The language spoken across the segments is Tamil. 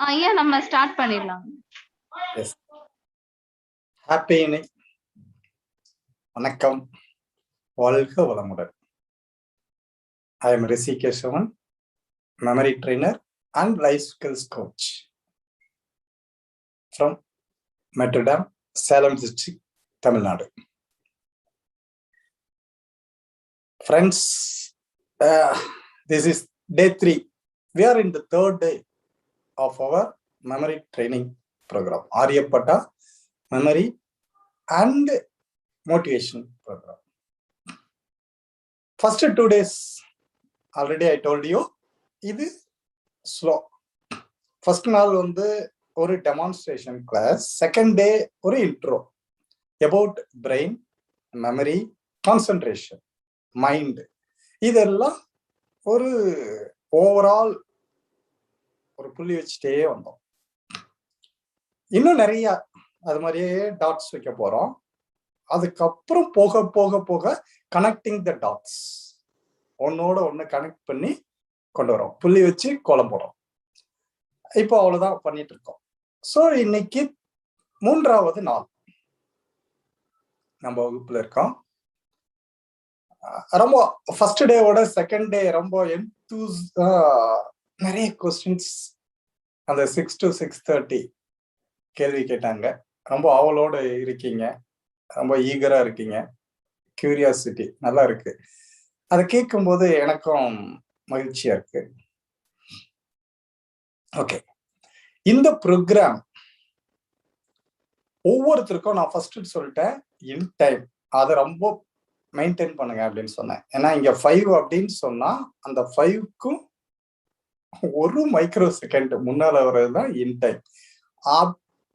ஐயா நம்ம ஸ்டார்ட் பண்ணிடலாம். எஸ். Happy evening. வணக்கம். வாழ்க வளமுடன். I am Rishi Keshavan, memory trainer and life skills coach from Metrodam, Salem district, Tamil Nadu. Friends, this is day 3. We are in the third day of our memory training program, Aryabhatta memory and motivation program. First 2 days, already I told you, இது slow. First நாள் வந்து ஒரு demonstration class, second day ஒரு intro about brain, memory, concentration, mind. இதெல்லாம் ஒரு ஓவரால் ஒரு புள்ளி வச்சுட்டே வந்தோம். இன்னும் நிறைய அது மாதிரியே டாட்ஸ் வைக்க போறோம். அதுக்கப்புறம் போக போக போக கனெக்டிங் த டாட்ஸ், ஒன்னோட ஒன்னு கனெக்ட் பண்ணி கொண்டு வரோம், புள்ளி வச்சு கோலம் போடுறோம். இப்போ அவ்வளவுதான் பண்ணிட்டு இருக்கோம். ஸோ இன்னைக்கு 3வது நாள் நம்ம வகுப்புல இருக்கோம். ரொம்ப ஃபர்ஸ்ட் டேவோட செகண்ட் டே ரொம்ப நிறைய கொஸ்டின்ஸ் அந்த 6 to 6:30 கேள்வி கேட்டாங்க. ரொம்ப ஆவலோட இருக்கீங்க, ரொம்ப ஈகரா இருக்கீங்க, கியூரியாசிட்டி நல்லா இருக்கு. அதை கேட்கும்போது எனக்கும் மகிழ்ச்சியா இருக்கு. ஓகே, இந்த ப்ரோக்ராம் ஒவ்வொருத்தருக்கும் நான் ஃபர்ஸ்ட் சொல்லிட்டேன், இன் டைம் அதை ரொம்ப மெயின்டைன் பண்ணுங்க அப்படின்னு சொன்னேன். ஏன்னா இங்க 5 அப்படின்னு சொன்னா அந்த 5க்கும் 1 மைக்ரோ செகண்ட் முன்னால வர்றதுதான் இன் டைம்.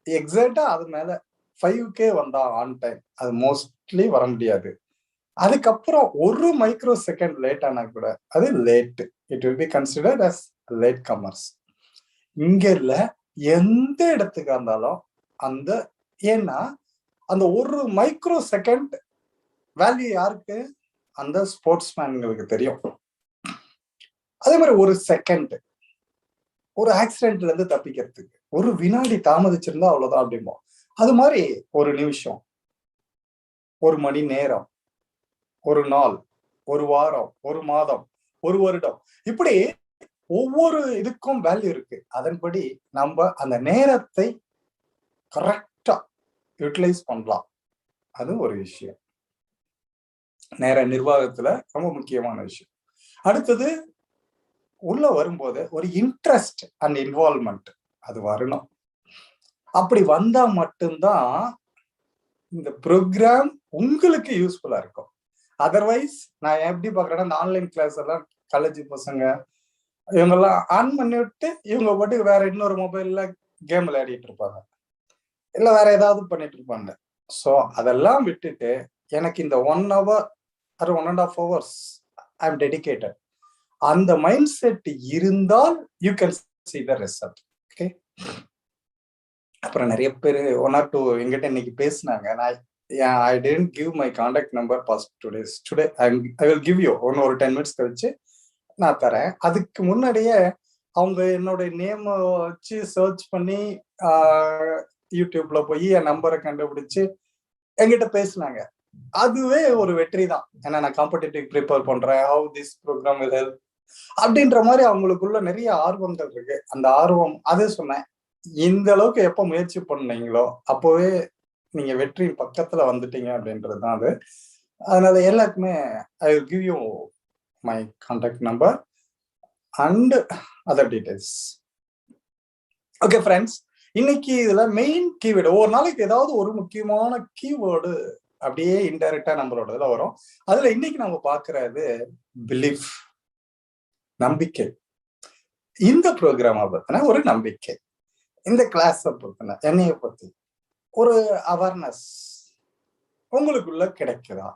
எக்ஸாக்டா அது மேல 5K வந்தா ஆன் டைம், அது மோஸ்ட்லி வர முடியாது. அதுக்கப்புறம் 1 மைக்ரோ செகண்ட் லேட் ஆனா கூட அது late, it will be considered as late comers. இங்க இல்ல, எந்த இடத்துக்கு இருந்தாலும் அந்த, ஏன்னா அந்த 1 மைக்ரோ செகண்ட் வேல்யூ யாருக்கு? அந்த ஸ்போர்ட்ஸ் மேன்களுக்கு தெரியும். அதே மாதிரி 1 செகண்ட் ஒரு ஆக்சிடென்ட்ல இருந்து தப்பிக்கிறதுக்கு 1 வினாடி தாமதிச்சிருந்தா அவ்வளவுதான் அப்படிம்போம். அது மாதிரி 1 நிமிஷம், 1 மணி நேரம், 1 நாள், 1 வாரம், 1 மாதம், 1 வருடம், இப்படி ஒவ்வொரு இதுக்கும் வேல்யூ இருக்கு. அதன்படி நம்ம அந்த நேரத்தை கரெக்டா யூட்டிலைஸ் பண்ணலாம். அது ஒரு விஷயம், நேர நிர்வாகத்துல ரொம்ப முக்கியமான விஷயம். அடுத்தது உள்ள வரும்போது ஒரு இன்ட்ரெஸ்ட் அண்ட் இன்வால்வ்மெண்ட் அது வரணும். அப்படி வந்தா மட்டும்தான் இந்த ப்ரோக்ராம் உங்களுக்கு யூஸ்ஃபுல்லா இருக்கும். அதர்வைஸ் நான் எப்படி பாக்குறேன்னா, இந்த ஆன்லைன் கிளாஸ் எல்லாம் காலேஜ் பசங்க இவங்கெல்லாம் ஆன் பண்ணி விட்டு இவங்க பாட்டுக்கு வேற இன்னொரு மொபைல்ல கேம் விளையாடிட்டு இருப்பாங்க, இல்ல வேற ஏதாவது பண்ணிட்டு இருப்பாங்க. ஸோ அதெல்லாம் விட்டுட்டு எனக்கு இந்த 1 hour or 1.5 hours I am dedicated, அந்த மைண்ட் செட் இருந்தால் you can see the result. Okay, அப்புறம் நிறைய பேர் 1 or 2 எங்கிட்ட இன்னைக்கு பேசினாங்க. நான் I didn't give my contact number past 2 days. Today I will give you ஒரு 10 minutes கழிச்சு நான் தரேன். அதுக்கு முன்னாடியே அவங்க என்னோட நேம் வச்சு சர்ச் பண்ணி யூடியூப்ல போய் என் நம்பரை கண்டுபிடிச்சு என்கிட்ட பேசினாங்க. அதுவே ஒரு வெற்றி தான். ஏன்னா நான் காம்படிட்டிவ் ப்ரிப்பேர் பண்றேன், how this program will help அப்படின்ற மாதிரி அவங்களுக்குள்ள நிறைய ஆர்வங்கள் இருக்கு. அந்த ஆர்வம், அதே சொன்னேன், இந்த அளவுக்கு எப்ப முயற்சி பண்ணீங்களோ அப்போவே நீங்க வெற்றியின் பக்கத்துல வந்துட்டீங்க அப்படின்றதுதான் அது. அதனால எல்லாருக்குமே I will give you my contact number and other details. Okay friends, இன்னைக்கு இதுல மெயின் கீவேர்டு, ஒவ்வொரு நாளைக்கு ஏதாவது ஒரு முக்கியமான கீவேர்டு அப்படியே இன்டைரக்டா நம்மளோட இதுல வரும். அதுல இன்னைக்கு நம்ம பாக்குறது பிலீஃப், நம்பிக்கை. இந்த ப்ரோக்ராமை பத்தின ஒரு நம்பிக்கை, இந்த கிளாஸை பத்தின, என்னைய பத்தி ஒரு அவேர்னஸ் உங்களுக்குள்ள கிடைக்குதா?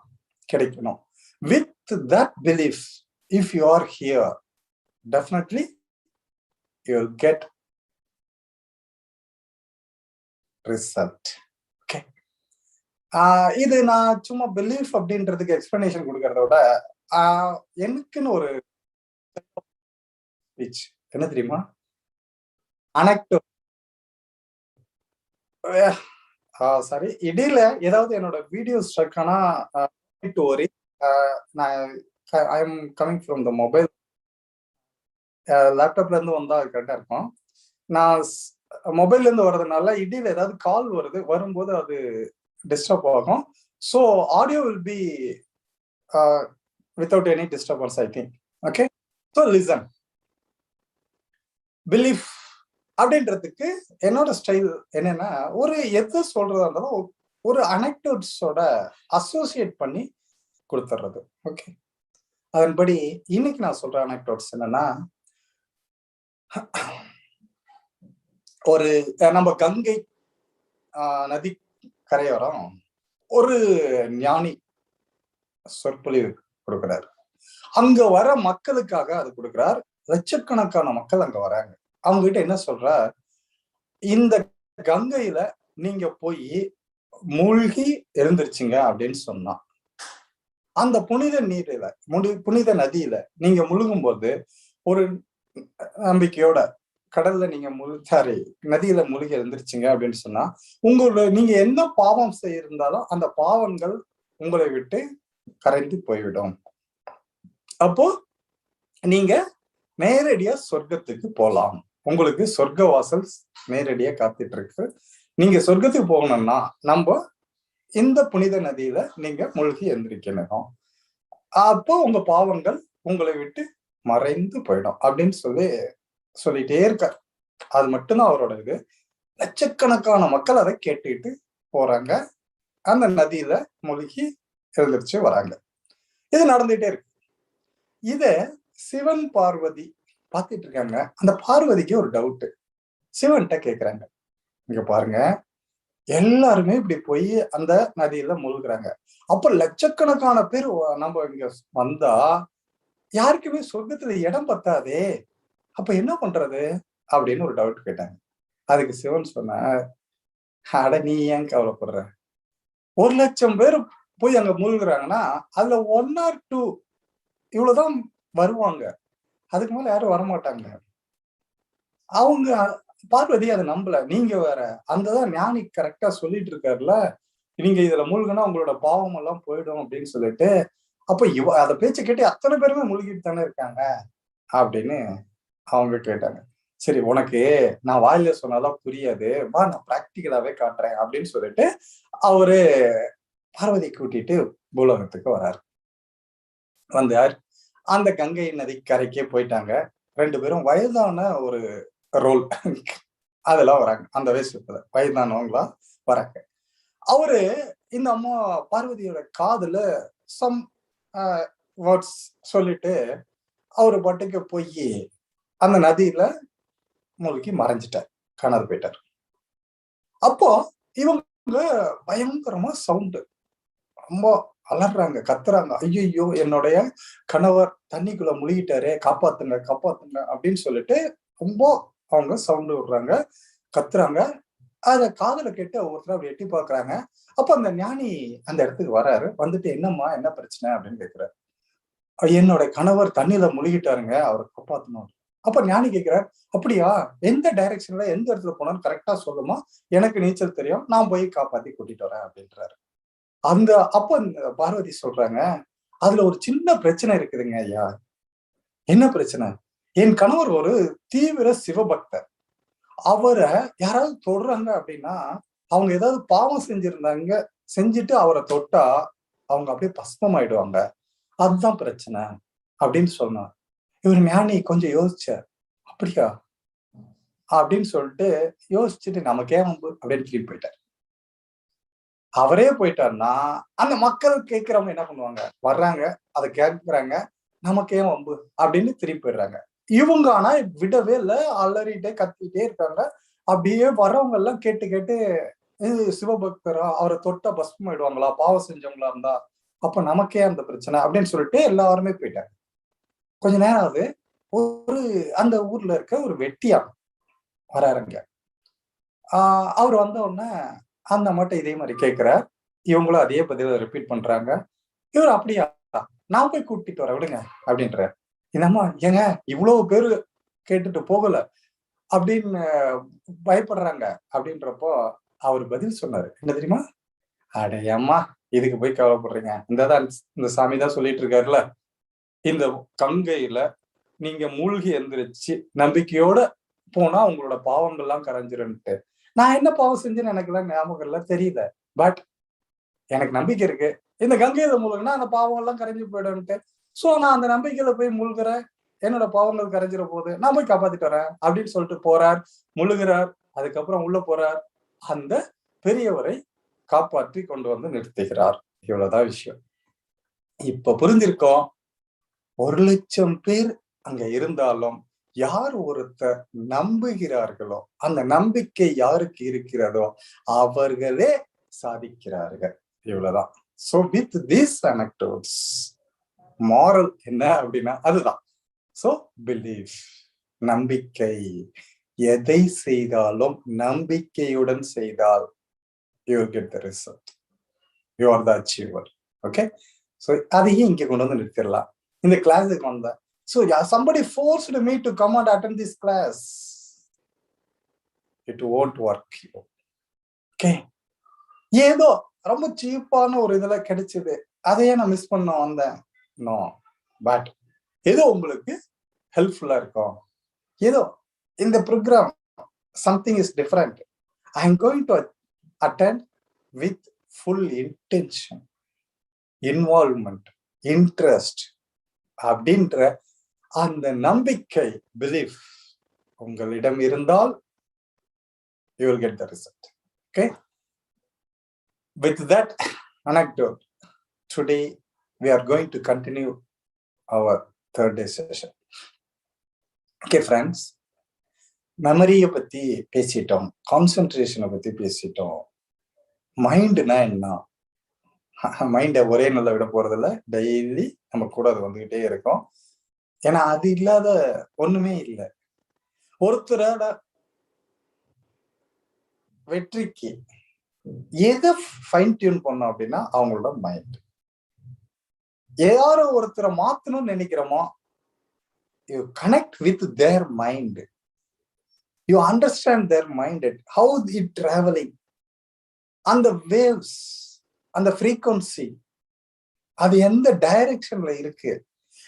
கிடைக்கணும். With that belief, if you are here, definitely you will get result. Okay, இது நான் சும்மா பிலீஃப் அப்படின்றதுக்கு எக்ஸ்பிளனேஷன் கொடுக்கறத விட எனக்குன்னு ஒரு ஸ்பீச் என்ன தெரியுமா, அனெக்டோ சாரி, இடையில ஏதாவது என்னோட வீடியோ ஸ்ட்ரக் ஆனா வரி. நான் I am coming from the mobile. லேப்டாப்ல இருந்து வந்தா கரெக்டா இருக்கும். நான் மொபைல்ல இருந்து வர்றதுனால இடையில ஏதாவது கால் வரும்போது அது டிஸ்டர்ப் ஆகும். So audio will be without any disturbance I think. Okay, so listen. Belief அப்படின்றதுக்கு என்னோட ஸ்டைல் என்னன்னா, ஒரு எது சொல்றதா இருந்தாலும் ஒரு அனெக்டோட்ஸோட அசோசியேட் பண்ணி கொடுத்துறது. ஓகே, அதன்படி இன்னைக்கு நான் சொல்ற அனெக்டோட்ஸ் என்னன்னா, ஒரு நம்ம கங்கை நதி கரையோரம் ஒரு ஞானி சொற்பொழிவு கொடுக்கிறார். அங்க வர மக்களுக்காக அது கொடுக்கிறார். லட்சக்கணக்கான மக்கள் அங்க வராங்க. அவங்க கிட்ட என்ன சொல்ற, இந்த கங்கையில நீங்க போய் மூழ்கி எழுந்திருச்சுங்க அப்படின்னு சொன்னா, அந்த புனித நீரில புனித நதியில நீங்க முழுகும் போது ஒரு நம்பிக்கையோட கடல்ல நீங்க சாரி நதியில மூழ்கி எழுந்திருச்சுங்க அப்படின்னு சொன்னா, நீங்க என்ன பாவம் செய்யிருந்தாலும் அந்த பாவங்கள் உங்களை விட்டு கரைந்து போய்விடும். அப்போ நீங்க நேரடியா சொர்க்கத்துக்கு போலாம். உங்களுக்கு சொர்க்க வாசல் நேரடியா காத்துட்டு இருக்கு. நீங்க சொர்க்கத்துக்கு போகணும்னா நம்ம இந்த புனித நதியில நீங்க மூழ்கி எழுந்திருக்கணும். அப்போ உங்க பாவங்கள் உங்களை விட்டு மறைந்து போயிடும் அப்படின்னு சொல்லிட்டே இருக்கார். அது மட்டும்தான் அவரோட இது. லட்சக்கணக்கான மக்கள் அதை கேட்டுட்டு போறாங்க. அந்த நதியில மூழ்கி எழுந்திருச்சு வராங்க. இது நடந்துட்டே இருக்கு. இத சிவன் பார்வதி பாத்துட்டு இருக்காங்க. அந்த பார்வதிக்கு ஒரு டவுட். சிவன்கிட்ட கேக்குறாங்க, இங்க பாருங்க, எல்லாருமே இப்படி போய் அந்த நதியில மூழ்குறாங்க. அப்ப லட்சக்கணக்கான பேர் நம்ம இங்க வந்தா யாருக்குமே சொர்க்கத்துல இடம் பத்தாதே, அப்ப என்ன பண்றது அப்படின்னு ஒரு டவுட் கேட்டாங்க. அதுக்கு சிவன் சொன்ன, அட நீ ஏன் கவலைப்படுற, 1,00,000 பேர் போய் அங்க மூழ்குறாங்கன்னா அதுல 1 or 2 இவ்வளவுதான் வருவாங்க. அதுக்கு மேல யாரும் வரமாட்டாங்க. அவங்க பார்வதி அதை நம்பல. நீங்க வேற, அந்ததான் ஞானி கரெக்டா சொல்லிட்டு இருக்காருல்ல, நீங்க இதுல மூழ்குனா உங்களோட பாவம் எல்லாம் போயிடும் அப்படின்னு சொல்லிட்டு, அப்ப அத பேச்ச கேட்டு அத்தனை பேருமே மூழ்கிட்டு தானே இருக்காங்க அப்படின்னு அவங்க கேட்டாங்க. சரி, உனக்கு நான் வாயில சொன்னாதான் புரியாது, வா நான் பிராக்டிக்கலாவே காட்டுறேன் அப்படின்னு சொல்லிட்டு அவரு பார்வதி கூட்டிட்டு பூலோகத்துக்கு வராரு. வந்தார். அந்த கங்கை நதி கரைக்கே போயிட்டாங்க. 2 பேரும் வயதான ஒரு ரோல் அதெல்லாம் வராங்க. அந்த வேஷத்துல வயதானவங்களா வராங்க. அவரு இந்த அம்மா பார்வதியோட காதுல சம் வேர்ட்ஸ் சொல்லிட்டு அவரு பாட்டுக்கு போய் அந்த நதியில மூழ்கி மறைஞ்சிட்டார், காணாது போயிட்டார். அப்போ இவங்க பயங்கரமா சவுண்டு, ரொம்ப அலறாங்க, கத்துறாங்க. ஐயோ, என்னுடைய கணவர் தண்ணிக்குள்ள முழுகிட்டாரே, காப்பாத்துங்க காப்பாத்துங்க அப்படின்னு சொல்லிட்டு ரொம்ப அவங்க சவுண்டு விடுறாங்க, கத்துறாங்க. அத காதுல கேட்டு ஒவ்வொருத்தரும் அப்படி எட்டி பாக்குறாங்க. அப்ப அந்த ஞானி அந்த இடத்துக்கு வராரு. வந்துட்டு, என்னம்மா என்ன பிரச்சனை அப்படின்னு கேக்குறாரு. என்னோட கணவர் தண்ணியில முழுகிட்டாருங்க, அவரை காப்பாத்தணும். அப்ப ஞானி கேக்குறாரு, அப்படியா, எந்த டைரக்ஷன்ல எந்த இடத்துல போனாலும் கரெக்டா சொல்லுமா, எனக்கு நீச்சல் தெரியும், நான் போய் காப்பாத்தி கூட்டிட்டு வரேன் அப்படின்றாரு. அப்ப பார்வதி சொல்றாங்க, அதுல ஒரு சின்ன பிரச்சனை இருக்குதுங்க ஐயா. என்ன பிரச்சனை? என் கணவர் ஒரு தீவிர சிவபக்தர். அவரை யாராவது தொடுறாங்க அப்படின்னா, அவங்க ஏதாவது பாவம் செஞ்சுட்டு அவரை தொட்டா அவங்க அப்படியே பஸ்மம் ஆயிடுவாங்க. அதுதான் பிரச்சனை அப்படின்னு சொன்னார். இவர் ஞானி கொஞ்சம் யோசிச்சார். அப்படியா அப்படின்னு சொல்லிட்டு யோசிச்சுட்டு, நமக்கே வம்பு அப்படின்னு திரும்பி போயிட்டார். அவரே போயிட்டாருன்னா அந்த மக்கள் கேட்கிறவங்க என்ன பண்ணுவாங்க, வர்றாங்க, அதை கேட்கிறாங்க, நமக்கே வம்பு அப்படின்னு திரும்பி போயிடுறாங்க. இவங்க ஆனா விடவே இல்லை, அலறிட்டே கத்திட்டே இருக்காங்க. அப்படியே வர்றவங்க எல்லாம் கேட்டு கேட்டு, இது சிவபக்தரா, அவரை தொட்டா பஸ்மம் ஆயிடுவாங்களா, பாவம் செஞ்சவங்களா இருந்தா, அப்ப நமக்கே அந்த பிரச்சனை அப்படின்னு சொல்லிட்டு எல்லாருமே போயிட்டாங்க. கொஞ்ச நேரம் ஆகுது. அந்த ஊர்ல இருக்க ஒரு வெட்டியான் வராருங்க. அவர் வந்த உடனே அந்த மட்டும் இதே மாதிரி கேட்கிறார். இவங்களும் அதே பதில ரிப்பீட் பண்றாங்க. இவர் அப்படியா, நான் போய் கூட்டிட்டு வரேன் விடுங்க அப்படின்றார். என்னம்மா, ஏங்க இவ்வளவு பேரு கேட்டுட்டு போகல, அப்படின்னு பயப்படுறாங்க. அப்படின்றப்போ அவர் பதில் சொன்னாரு. என்ன தெரியுமா? அடையம்மா, இதுக்கு போய் கவலைப்படுறீங்க. இந்த சாமி தான் சொல்லிட்டு இருக்காருல்ல, இந்த கங்கையில நீங்க மூழ்கி எந்திரிச்சு நம்பிக்கையோட போனா உங்களோட பாவங்கள்லாம் கரைஞ்சிருன்ட்டு. நான் என்ன பாவம் செஞ்சேன்னு எனக்கு எல்லாம் ஞாபகம் இல்ல, தெரியல. பட் எனக்கு நம்பிக்கை இருக்கு. இந்த கங்கையில மூழ்கினா அந்த பாவம் எல்லாம் கரைஞ்சு போயிடும்ட்டு. சோ நான் அந்த நம்பிக்கையில போய் மூழ்குறேன். என்னோட பாவங்கள் கரைஞ்சிட போகுது. நான் போய் காப்பாத்திட்டு வரேன் அப்படின்னு சொல்லிட்டு போறார், முழுகிறார். அதுக்கப்புறம் உள்ள போறார். அந்த பெரியவரை காப்பாற்றி கொண்டு வந்து நிறுத்துகிறார். இவ்வளவுதான் விஷயம். இப்ப புரிஞ்சிருக்கோம். 1,00,000 பேர் அங்க இருந்தாலும் யார் ஒருத்தர் நம்புகிறார்களோ, அந்த நம்பிக்கை யாருக்கு இருக்கிறதோ அவர்களே சாதிக்கிறார்கள். இவ்வளவுதான். So with these anecdotes moral என்ன அப்படின்னா அதுதான். சோ பிலீவ், நம்பிக்கை. எதை செய்தாலும் நம்பிக்கையுடன் செய்தால் you will get the result. You are the achiever. Okay? So அதையும் இங்க கொண்டு வந்து நிறுத்திடலாம். இந்த கிளாஸுக்கு வந்தேன். So somebody forced me to come and attend this class. It won't work. Okay? ஏதோ ரொம்ப சீப்பான ஒரு இதுல கிடைச்சது, அதையே நான் மிஸ் பண்ண வந்தேன். நோ. பட் ஏதோ உங்களுக்கு ஹெல்ப்ஃபுல்லா இருக்கும். ஏதோ இந்த program something is different. I am going to attend with full intention, involvement, interest அப்படின்ற அந்த நம்பிக்கை, பிலீஃப் உங்களிடம் இருந்தால் you will get the result. Okay? With that anecdote, today we are going to continue our third day session. Okay friends, மெமரியை பத்தி பேசிட்டோம், கான்சென்ட்ரேஷனை பத்தி பேசிட்டோம். மைண்ட்னா என்ன? மைண்ட ஒரே நல்ல விட போறதில்ல, டெய்லி நம்ம கூட அது வந்துகிட்டே இருக்கும். ஏன்னா அது இல்லாத ஒண்ணுமே இல்லை. ஒருத்தரோட வெற்றிக்கு எதை ஃபைன் டியூன் பண்ணோம் அப்படின்னா அவங்களோட மைண்ட். யாரோ ஒருத்தரை மாத்தணும்னு நினைக்கிறோமோ, you connect with their mind, you understand their mind, how it travelling, அந்த வேவ்ஸ், அந்த ஃப்ரீக்வன்சி, அது எந்த டைரக்ஷன்ல இருக்கு,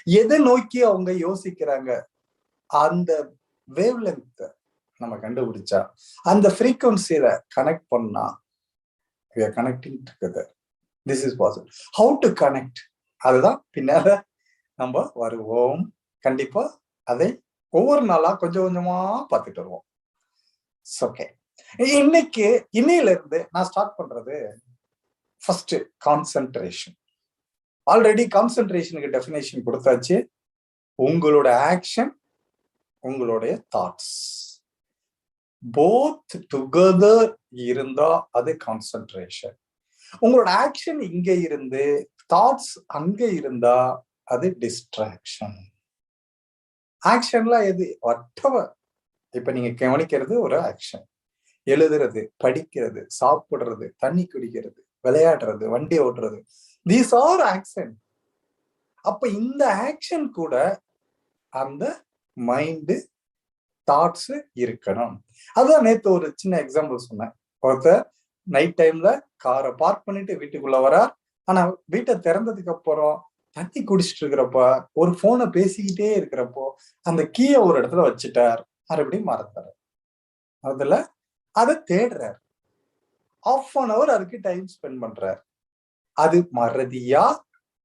எதை நோக்கி அவங்க யோசிக்கிறாங்க, அந்த வேவ் லென்த் நம்ம கண்டுபிடிச்சா, அந்த ஃப்ரீக்வன்சியில கனெக்ட் பண்ணா, we are connecting together. This is possible. How to connect? அதுதான் பின்னால நம்ம வருவோம். கண்டிப்பா அதை ஒவ்வொரு நாளா கொஞ்சம் கொஞ்சமா பார்த்துட்டு வருவோம். ஓகே, இன்னையில இருந்து நான் ஸ்டார்ட் பண்றது ஃபர்ஸ்ட் கான்சென்ட்ரேஷன். ஆல்ரெடி கான்சென்ட்ரேஷனுக்கு டெஃபினேஷன் கொடுத்தாச்சு. உங்களோட ஆக்ஷன், உங்களுடைய தாட்ஸ் போத் டுகெதர் இருந்தா அது கான்சென்ட்ரேஷன். உங்களோட ஆக்ஷன் இங்க இருந்து தாட்ஸ் அங்க இருந்தா அது டிஸ்ட்ராக்ஷன். ஆக்ஷன்ல எது whatever. இப்ப நீங்க கவனிக்கிறது ஒரு ஆக்ஷன். எழுதுறது, படிக்கிறது, சாப்பிடுறது, தண்ணி குடிக்கிறது, விளையாடுறது, வண்டி ஓட்டுறது, தீஸ் ஆர் ஆக்ஷன். அப்ப இந்த ஆக்ஷன் கூட அந்த மைண்டு, தாட்ஸ் இருக்கணும். அதான் நேத்து ஒரு சின்ன எக்ஸாம்பிள் சொன்னேன். ஒருத்தர் நைட் டைம்ல காரை பார்க் பண்ணிட்டு வீட்டுக்குள்ள வரார். ஆனா வீட்டை திறந்ததுக்கு அப்புறம் தண்ணி குடிச்சிட்டு இருக்கிறப்ப, ஒரு போனை பேசிக்கிட்டே இருக்கிறப்போ அந்த கீய ஒரு இடத்துல வச்சுட்டார், மறுபடியும் மறந்தார். அதுல அதை தேடுறார், 1/2 hour அதுக்கு டைம் ஸ்பெண்ட் பண்றார். அது மறதியா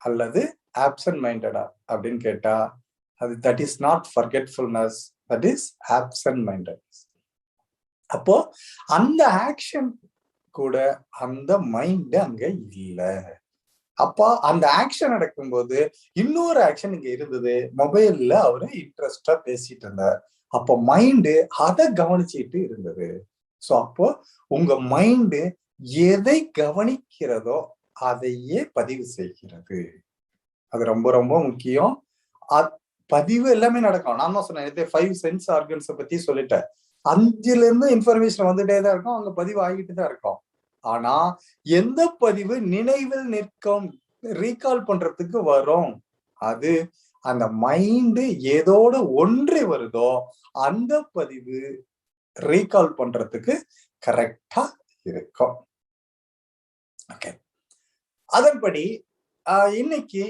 அல்லது ஆப்சன்ட் மைண்டடா அப்படின்னு கேட்டா, அது that is not forgetfulness, that is absent mindedness. அப்போ அந்த ஆக்ஷன் கூட அந்த மைண்ட் அங்க இல்ல. அப்ப அந்த ஆக்ஷன் நடக்கும்போது இன்னொரு ஆக்ஷன் இங்க இருந்தது. மொபைல்ல அவரு இன்ட்ரெஸ்டா பேசிட்டு இருந்தார். அப்போ மைண்டு அதை கவனிச்சுட்டு இருந்தது. சோ அப்போ உங்க மைண்டு எதை கவனிக்கிறதோ அதையே பதிவு செய்கிறது. அது ரொம்ப ரொம்ப முக்கியம். பதிவு எல்லாமே நடக்கும். நான் தான் சொன்னேன், 5 சென்ஸ் ஆர்கன்ஸ் பத்தி சொல்லிட்டேன். 5ல இருந்து இன்ஃபர்மேஷன் வந்துட்டே தான் இருக்கும், அங்க பதிவு ஆகிட்டு தான் இருக்கும். ஆனா எந்த பதிவு நினைவில் நிற்கும், ரீகால் பண்றதுக்கு வரும், அது அந்த மைண்டு எதோட ஒன்றி வருதோ அந்த பதிவு ரீகால் பண்றதுக்கு கரெக்டா இருக்கும். ஓகே, அதன்படி இன்னைக்கு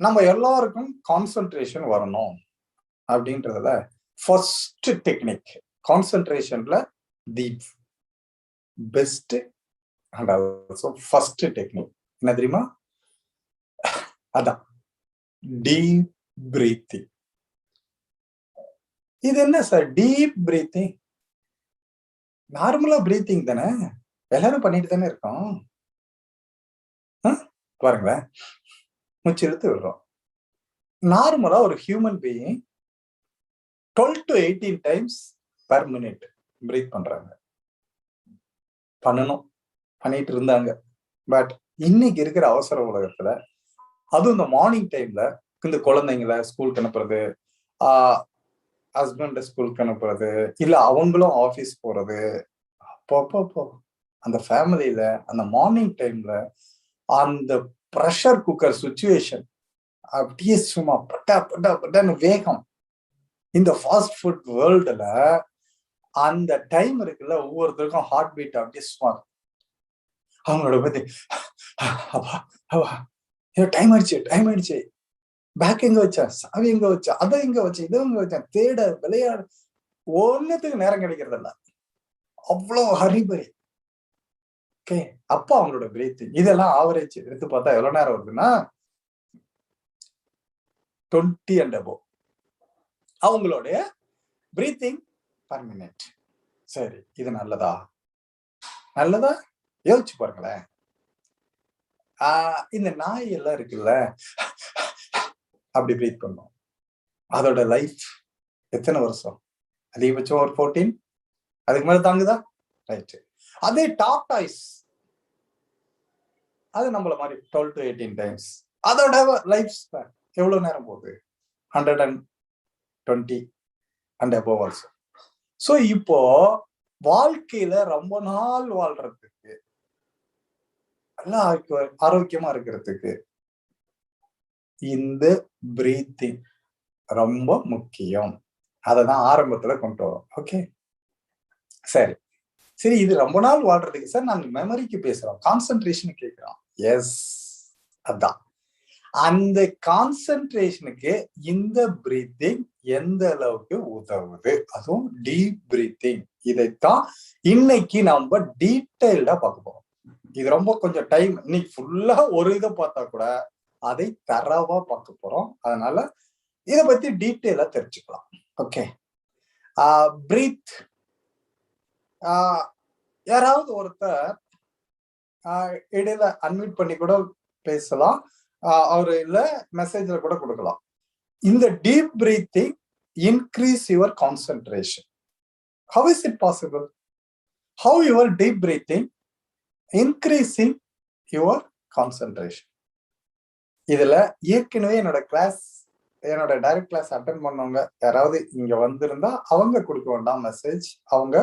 நம்ம எல்லாருக்கும் கான்சென்ட்ரேஷன் வரணும் அப்படின்றதுல ஃபர்ஸ்ட் டெக்னிக், கான்சென்ட்ரேஷன்ல the best and also first technique என்ன தெரியுமா? அதான் டீப் பிரீத்திங். இது என்ன சார் டீப் பிரீத்திங்? நார்மலா பிரீத்திங் தானே, எல்லாரும் பண்ணிட்டு தானே இருக்கோம். பாருங்களேன், மூச்சு இழுத்து விடுறோம். நார்மலா ஒரு human being 12 to 18 times per minute breathe பண்றாங்க. பண்ணணும், பண்ணிட்டு இருந்தாங்க. பட் இன்னைக்கு இருக்கிற அவசர உலகத்துல, அதுவும் இந்த மார்னிங் டைம்ல இந்த குழந்தைங்களை ஸ்கூலுக்கு அனுப்புறது, ஹஸ்பண்ட் ஸ்கூலுக்கு அனுப்புறது, இல்ல அவங்களும் ஆபீஸ் போறது, அப்போ அந்த ஃபேமிலியில அந்த மார்னிங் டைம்ல அந்த ப்ரெஷர் குக்கர் சுச்சுவேஷன் அப்படியே சும்மா பட்டா பட்டா பட்டான்னு வேகம். இந்த ஃபாஸ்ட் ஃபுட் வேர்ல்டுல அந்த டைம் இருக்குல்ல, ஒவ்வொருத்தருக்கும் ஹார்ட் பீட் அப்படியே சும்மா அவங்களோட பத்தி டைம் ஆயிடுச்சு, பேக் எங்க வச்சேன், சாவி எங்க வச்சேன், அதை எங்க வச்சேன், இதை எங்க வச்சேன், தேட விளையாடு, ஒன்னுத்துக்கு நேரம் கிடைக்கிறது இல்ல, அவ்வளவு ஹரிபரி. ஓகே, அப்ப அவங்களோட பிரீத்திங் இதெல்லாம் ஆவரேஜ் எடுத்து பார்த்தா எவ்வளவு நேரம் வருதுன்னா 20 and above அவங்களுடைய பிரீத்திங் பர் மினிட். சரி, இது நல்லதா யோசிச்சு பாருங்களேன். இந்த நாய் எல்லாம் இருக்குல்ல, அப்படி பிரீத் பண்ணும். அதோட லைஃப் எத்தனை வருஷம்? அதிகபட்சம் ஒரு 14, அதுக்கு மேல தாங்குதா? ரைட். அதே டார்டாய்ஸ், அது நம்மள மாதிரி 12 to 18 டைம்ஸ். அதோட லைஃப் ஸ்பேன் எவ்வளவு நேரம் போகுது? 120 and above also. சோ இப்போ வாழ்க்கையில ரொம்ப நாள் வாழ்றதுக்கு, நல்லா ஆரோக்கியமா இருக்கிறதுக்கு இந்த பிரீத்திங் ரொம்ப முக்கியம். அததான் ஆரம்பத்துல கொண்டு வரும். ஓகே, சரி, இது ரொம்ப நாள் வாழ்றதுக்கு சார் நாங்க மெமரிக்கு பேசுறோம், கான்சென்ட்ரேஷன் கேட்கிறோம். எஸ், அதான் அந்த கான்சென்ட்ரேஷனுக்கு இந்த பிரீத்திங் எந்த அளவுக்கு உதவுது, அதுவும் டீப் பிரீத்திங். இதைத்தான் இன்னைக்கு நம்ம டீடைல்டா பார்க்க போறோம். இது ரொம்ப கொஞ்சம் டைம், இன்னைக்கு ஃபுல்லா ஒரு இதை பார்த்தா கூட அதை தரவா பார்க்க போறோம். அதனால இதை பத்தி டீட்டெயிலா தெரிஞ்சுக்கலாம். Okay, breathe. யாராவது ஒருத்தர் இடையில அன்மியூட் பண்ணி கூட பேசலாம், அவரு இல்ல மெசேஜ்ல கூட கொடுக்கலாம். இந்த deep breathing increase your concentration. How is it possible? How your deep breathing increasing your concentration? இதுல ஏற்கனவே என்னோட டைரக்ட் கிளாஸ் அட்டென்ட் பண்ணவங்க யாராவது இங்க வந்திருந்தா அவங்க கொடுக்க வேண்டாம் மெசேஜ், அவங்க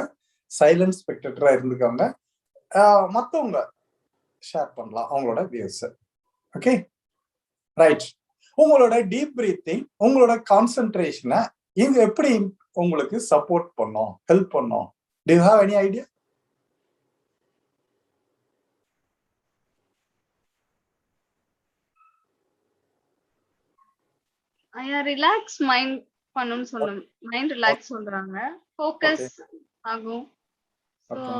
சைலன்ட் ஸ்பெக்டேட்டரா இருந்துக்கவங்க, மத்தவங்க ஷேர் பண்ணலாம் அவங்களோட வியூஸ். Okay, right. உங்களோட டீப் பிரீத்திங் உங்களோட கான்சென்ட்ரேஷனை இங்க எப்படி உங்களுக்கு சப்போர்ட் பண்ணும், ஹெல்ப் பண்ணும்? Do you have any idea? Relax mind பண்ணனும் சொல்லுங்க. மைண்ட் ரிலாக்ஸ் சொல்றாங்க, ஃபோக்கஸ் ஆகும். சோ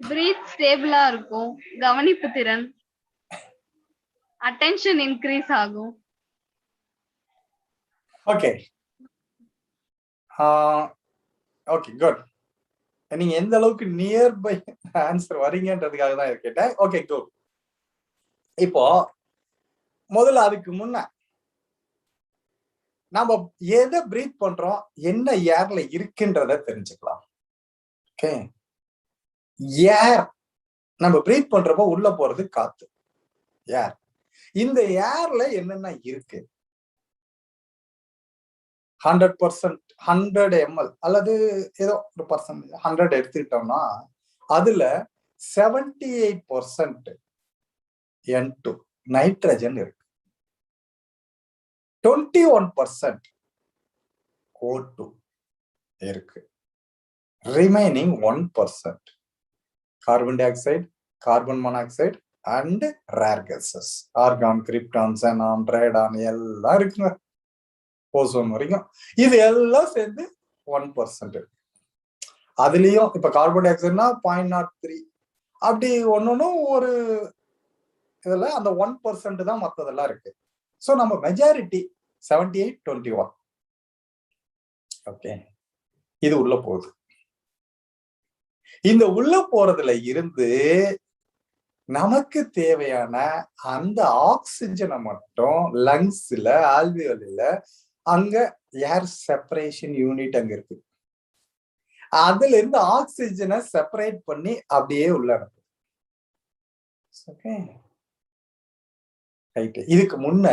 பிரீத் ஸ்டேபிளா இருக்கும், கவனிப்பு திறன், அட்டென்ஷன் இன்க்ரீஸ் ஆகும். Okay, okay, good. நீங்க எந்த அளவுக்கு நியர் பை ஆன்சர் வரீங்கன்றதுக்காக தான் கேட்டேன். Okay, good. இப்போ முதல்ல அதுக்கு முன்ன நாம எதை பிரீத் பண்றோம், என்ன ஏர்ல இருக்குன்றத தெரிஞ்சுக்கலாம். ஓகே, ஏர் நம்ம பிரீத் பண்றப்போ உள்ள போறது காத்து, ஏர். இந்த ஏர்ல என்னென்ன இருக்கு? 100%, 100 ml அல்லது ஏதோ ஒரு பர்சன்ட் 100 எடுத்துக்கிட்டோம்னா அதுல 78% N2 நைட்ரஜன் இருக்கு, 21% O2 இருக்கு. Remaining 1% carbon di oxide, carbon monoxide and rare cases, argon, krypton, xenon, Radon எல்லாம் இருக்குங்க. ஓசோன் வரைக்கும் இது எல்லாம் சேர்ந்து 1%. அதுலயும் இப்ப கார்பன் டை ஆக்சைடுனா 0.03 அப்படி ஒன்னொன்னும் ஒரு இதுல அந்த 1% தான் மத்ததெல்லாம் இருக்கு. சோ நம்ம மெஜாரிட்டி 78-21. ஓகே, இது உள்ள போகுது. இந்த உள்ள போறதுல இருந்து நமக்கு தேவையான அந்த ஆக்சிஜனை மட்டும் லங்ஸ்ல, ஆல்வியோலில அங்க ஏர் செப்பரேஷன் யூனிட் அங்க இருக்கு. அதுல இருந்து ஆக்சிஜனை செப்பரேட் பண்ணி அப்படியே உள்ள அனுப்புது. Okay, right. இதுக்கு முன்ன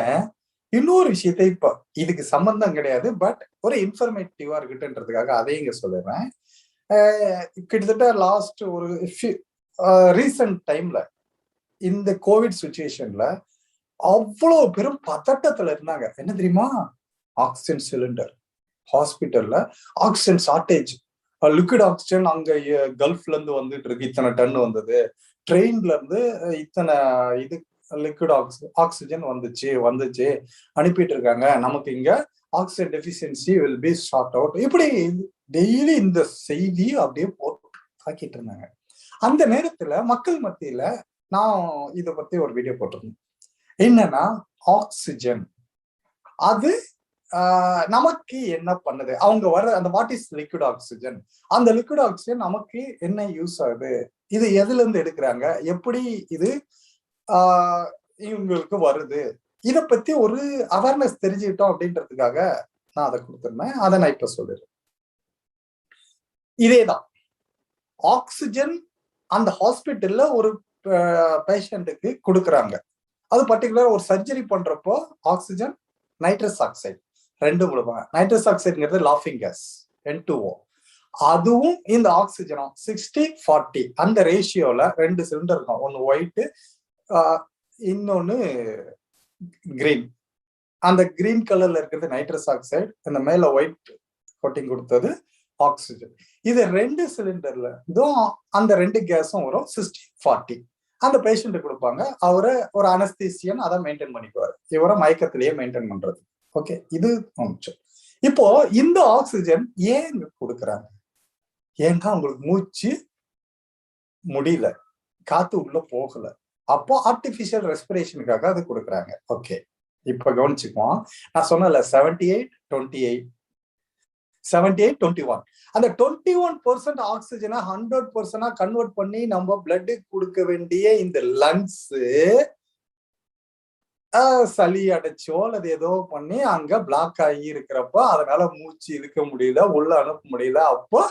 இன்னொரு விஷயத்தை, இப்ப இதுக்கு சம்பந்தம் கிடையாது, பட் ஒரு இன்ஃபர்மேட்டிவா இருக்குன்றதுக்காக அதையும் இங்க சொல்லிடுறேன். கிட்டத்தட்ட லாஸ்ட் ஒரு ரீசன்ட் டைம்ல இந்த கோவிட் சுச்சுவேஷன்ல அவ்வளவு பெரும் பதட்டத்துல இருந்தாங்க. என்ன தெரியுமா? ஆக்சிஜன் சிலிண்டர், ஹாஸ்பிட்டல்ல ஆக்சிஜன் ஷார்டேஜ், லிக்விட் ஆக்சிஜன் அங்க கல்ஃப்ல இருந்து வந்துட்டு இருக்கு, இத்தனை டன் வந்தது, ட்ரெயின்ல இருந்து இத்தனை இது லிக்விட் ஆக்சிஜன் வந்துச்சு அனுப்பிட்டு இருக்காங்க, நமக்கு இங்க oxygen deficiency will be short out. இப்படி டெய்லி இந்த செய்தி அப்படியே போட்டு தாக்கிட்டு இருந்தாங்க. அந்த நேரத்துல மக்கள் மத்தியில நான் இத பத்தி ஒரு வீடியோ போட்டிருந்தேன். என்னன்னா, ஆக்சிஜன் அது நமக்கு என்ன பண்ணுது, அவங்க வர அந்த வாட் இஸ் லிக்விட் ஆக்சிஜன், அந்த லிக்விட் ஆக்சிஜன் நமக்கு என்ன யூஸ் ஆகுது, இது எதுல இருந்து எடுக்கிறாங்க, எப்படி இது இவங்களுக்கு வருது, இத பத்தி ஒரு அவேர்னஸ் தெரிஞ்சுக்கிட்டோம் அப்படின்றதுக்காக நான் அதை கொடுத்திருந்தேன். அதை நான் இப்ப சொல்லிடுறேன். இதேதான் ஆக்சிஜன் அந்த ஹாஸ்பிட்டல்ல ஒரு பேஷண்ட்டுக்கு கொடுக்குறாங்க. அது பர்டிகுலர் ஒரு சர்ஜரி பண்றப்போ ஆக்சிஜன், நைட்ரஸ் ஆக்சைடு ரெண்டும் கொடுப்பாங்க. நைட்ரஸ் ஆக்சைடுங்கிறது லாஃபிங் கேஸ், N2O. அதுவும் இந்த ஆக்சிஜனும் 60-40 அந்த ரேஷியோல 2 சிலிண்டர் இருக்கும். ஒன்னு ஒயிட், இன்னொன்னு கிரீன். அந்த கிரீன் கலர்ல இருக்கிறது நைட்ரஸ் ஆக்சைடு, இந்த மேல ஒயிட் கோட்டிங் கொடுத்தது ஆக்சிஜன். இது 2 சிலிண்டர்ல அந்த 2 கேஸும் வரும் 60-40. அந்த பேஷண்ட் கொடுப்பாங்க. அவரை ஒரு அனஸ்தீசியன் அதை மெயின்டைன் பண்ணிக்குவாரு, இவரை மயக்கத்திலேயே மெயின்டைன் பண்றது. ஓகே, இது கொஞ்சம். இப்போ இந்த ஆக்சிஜன் ஏன் கொடுக்குறாங்க? ஏன்னா உங்களுக்கு மூச்சு முடியல, காத்து உள்ள போகல, அப்போ ஆர்டிபிஷியல் ரெஸ்பிரேஷனுக்காக அது கொடுக்குறாங்க. ஓகே, இப்ப கவனிச்சுக்குவோம். நான் சொன்னல 78-28, 78-21. அந்த 21% ஆக்சிஜனை 100% கன்வெர்ட் பண்ணி நம்ம பிளட் கொடுக்க வேண்டிய இந்த லங்ஸ் சளி அடைச்சோ அல்லது ஏதோ பண்ணி அங்க பிளாக் ஆகி இருக்கிறப்ப அதனால மூச்சு இழுக்க முடியல, உள்ள அனுப்ப முடியல, அப்போ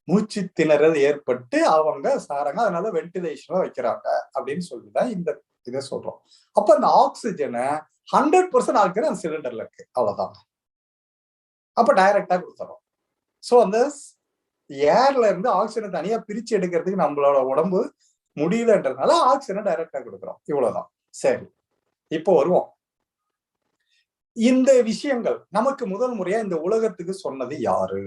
மூச்சு திணறல் ஏற்பட்டு அவங்க சாராங்க, அதனால வென்டிலேஷன்ல வைக்கிறாங்க அப்படின்னு சொல்லிதான் இந்த இதை சொல்றோம். அப்ப அந்த ஆக்சிஜனை 100% ஆக்சிஜன் அந்த சிலிண்டர்ல இருக்கு, அவ்வளவுதான். அப்ப டைரக்டா கொடுத்துறோம். சோ அந்த ஏர்ல இருந்து ஆக்சிஜனை தனியா பிரிச்சு எடுக்கிறதுக்கு நம்மளோட உடம்பு முடியலன்றதுனால ஆக்சிஜனை டைரக்டா கொடுக்குறோம், இவ்வளவுதான். சரி, இப்போ வருவோம். இந்த விஷயங்கள் நமக்கு முதல் முறையா இந்த உலகத்துக்கு சொன்னது யாரு?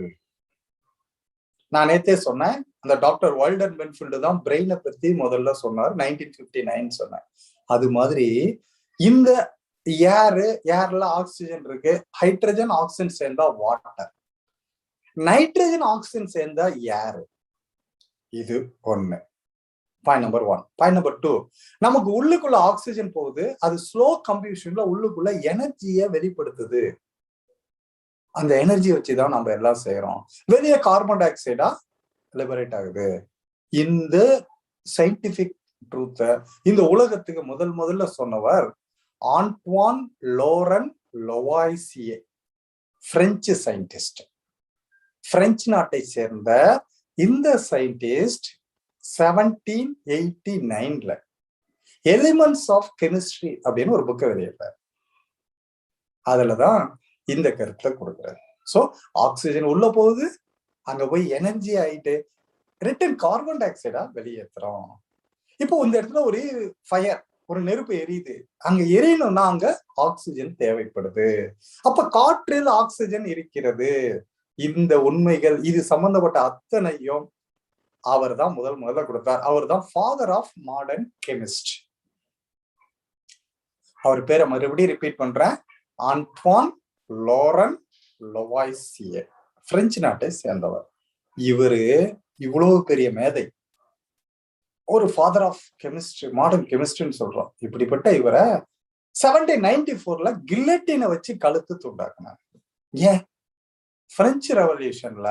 நான் நேத்தே சொன்னேன், அந்த டாக்டர் வால்டர் பென்ஃபீல்டு தான் பிரெயினை பத்தி முதல்ல சொன்னார், 1959 சொன்னேன். அது மாதிரி இந்த ஏர்ல ஆக்சிஜன் இருக்கு, ஹைட்ரஜன் ஆக்சிஜன் சேர்ந்தா வாட்டர், நைட்ரஜன் ஆக்சிஜன் சேர்ந்தா ஏர். இது ஒண்ணு, பாயிண்ட் நம்பர் 1. பாயிண்ட் நம்பர் 2, நமக்கு உள்ளுக்குள்ள ஆக்சிஜன் போகுது, அது ஸ்லோ கம்ப்யூஷன்ல உள்ளுக்குள்ள எனர்ஜியை வெளிப்படுத்துது. அந்த எனர்ஜி வச்சுதான் நம்ம எல்லாம் செய்யறோம். வெளியே கார்பன் டை ஆக்சைடா லிபரேட் ஆகுது. இந்த சயின்டிபிக் ட்ரூத்த இந்த உலகத்துக்கு முதல்ல சொன்னவர் Antoine Laurent லவாய்சியே, French scientist. French நாட்டை சேர்ந்த இந்த சயின்டிஸ்ட் 1789 எலிமெண்ட்ஸ் ஆஃப் கெமிஸ்ட்ரி அப்படின்னு ஒரு புக்கை வெளியிட்டார். அதுலதான் இந்த கருத்தை கொடுக்குறாரு. சோ ஆக்சிஜன் உள்ள போகுது, அங்க போய் எனர்ஜி ஆயிட்டு ரிட்டன் கார்பன் டை ஆக்சைடா வெளியேற்றுறோம். இப்போ இந்த இடத்துல ஒரு ஃபயர், ஒரு நெருப்பு எரியுது, அங்க எரியணும்னா அங்க ஆக்சிஜன் தேவைப்படுது. அப்ப காற்றில் ஆக்சிஜன் இருக்கிறது. இந்த உண்மைகள் இது சம்பந்தப்பட்ட அத்தனையும் அவர் தான் முதல்ல கொடுத்தார். அவர் தான் ஃபாதர் ஆஃப் மாடர்ன் கெமிஸ்ட். அவர் பேரை மறுபடியும் ரிப்பீட் பண்றேன், ஆன்ட்வான் லோரன் லவாய்சியர், பிரெஞ்சு நாட்டை சேர்ந்தவர். இவரு இவ்வளவு பெரிய மேதை, ஒரு ஃபாதர் ஆஃப் கெமிஸ்ட்ரி, மாடர்ன் கெமிஸ்ட்ரின்னு சொல்றோம். இப்படிப்பட்ட இவரை 1794 கில்லட்டினை வச்சு கழுத்து துண்டாக்குனார். ஏன்? பிரெஞ்சு ரெவல்யூஷன்ல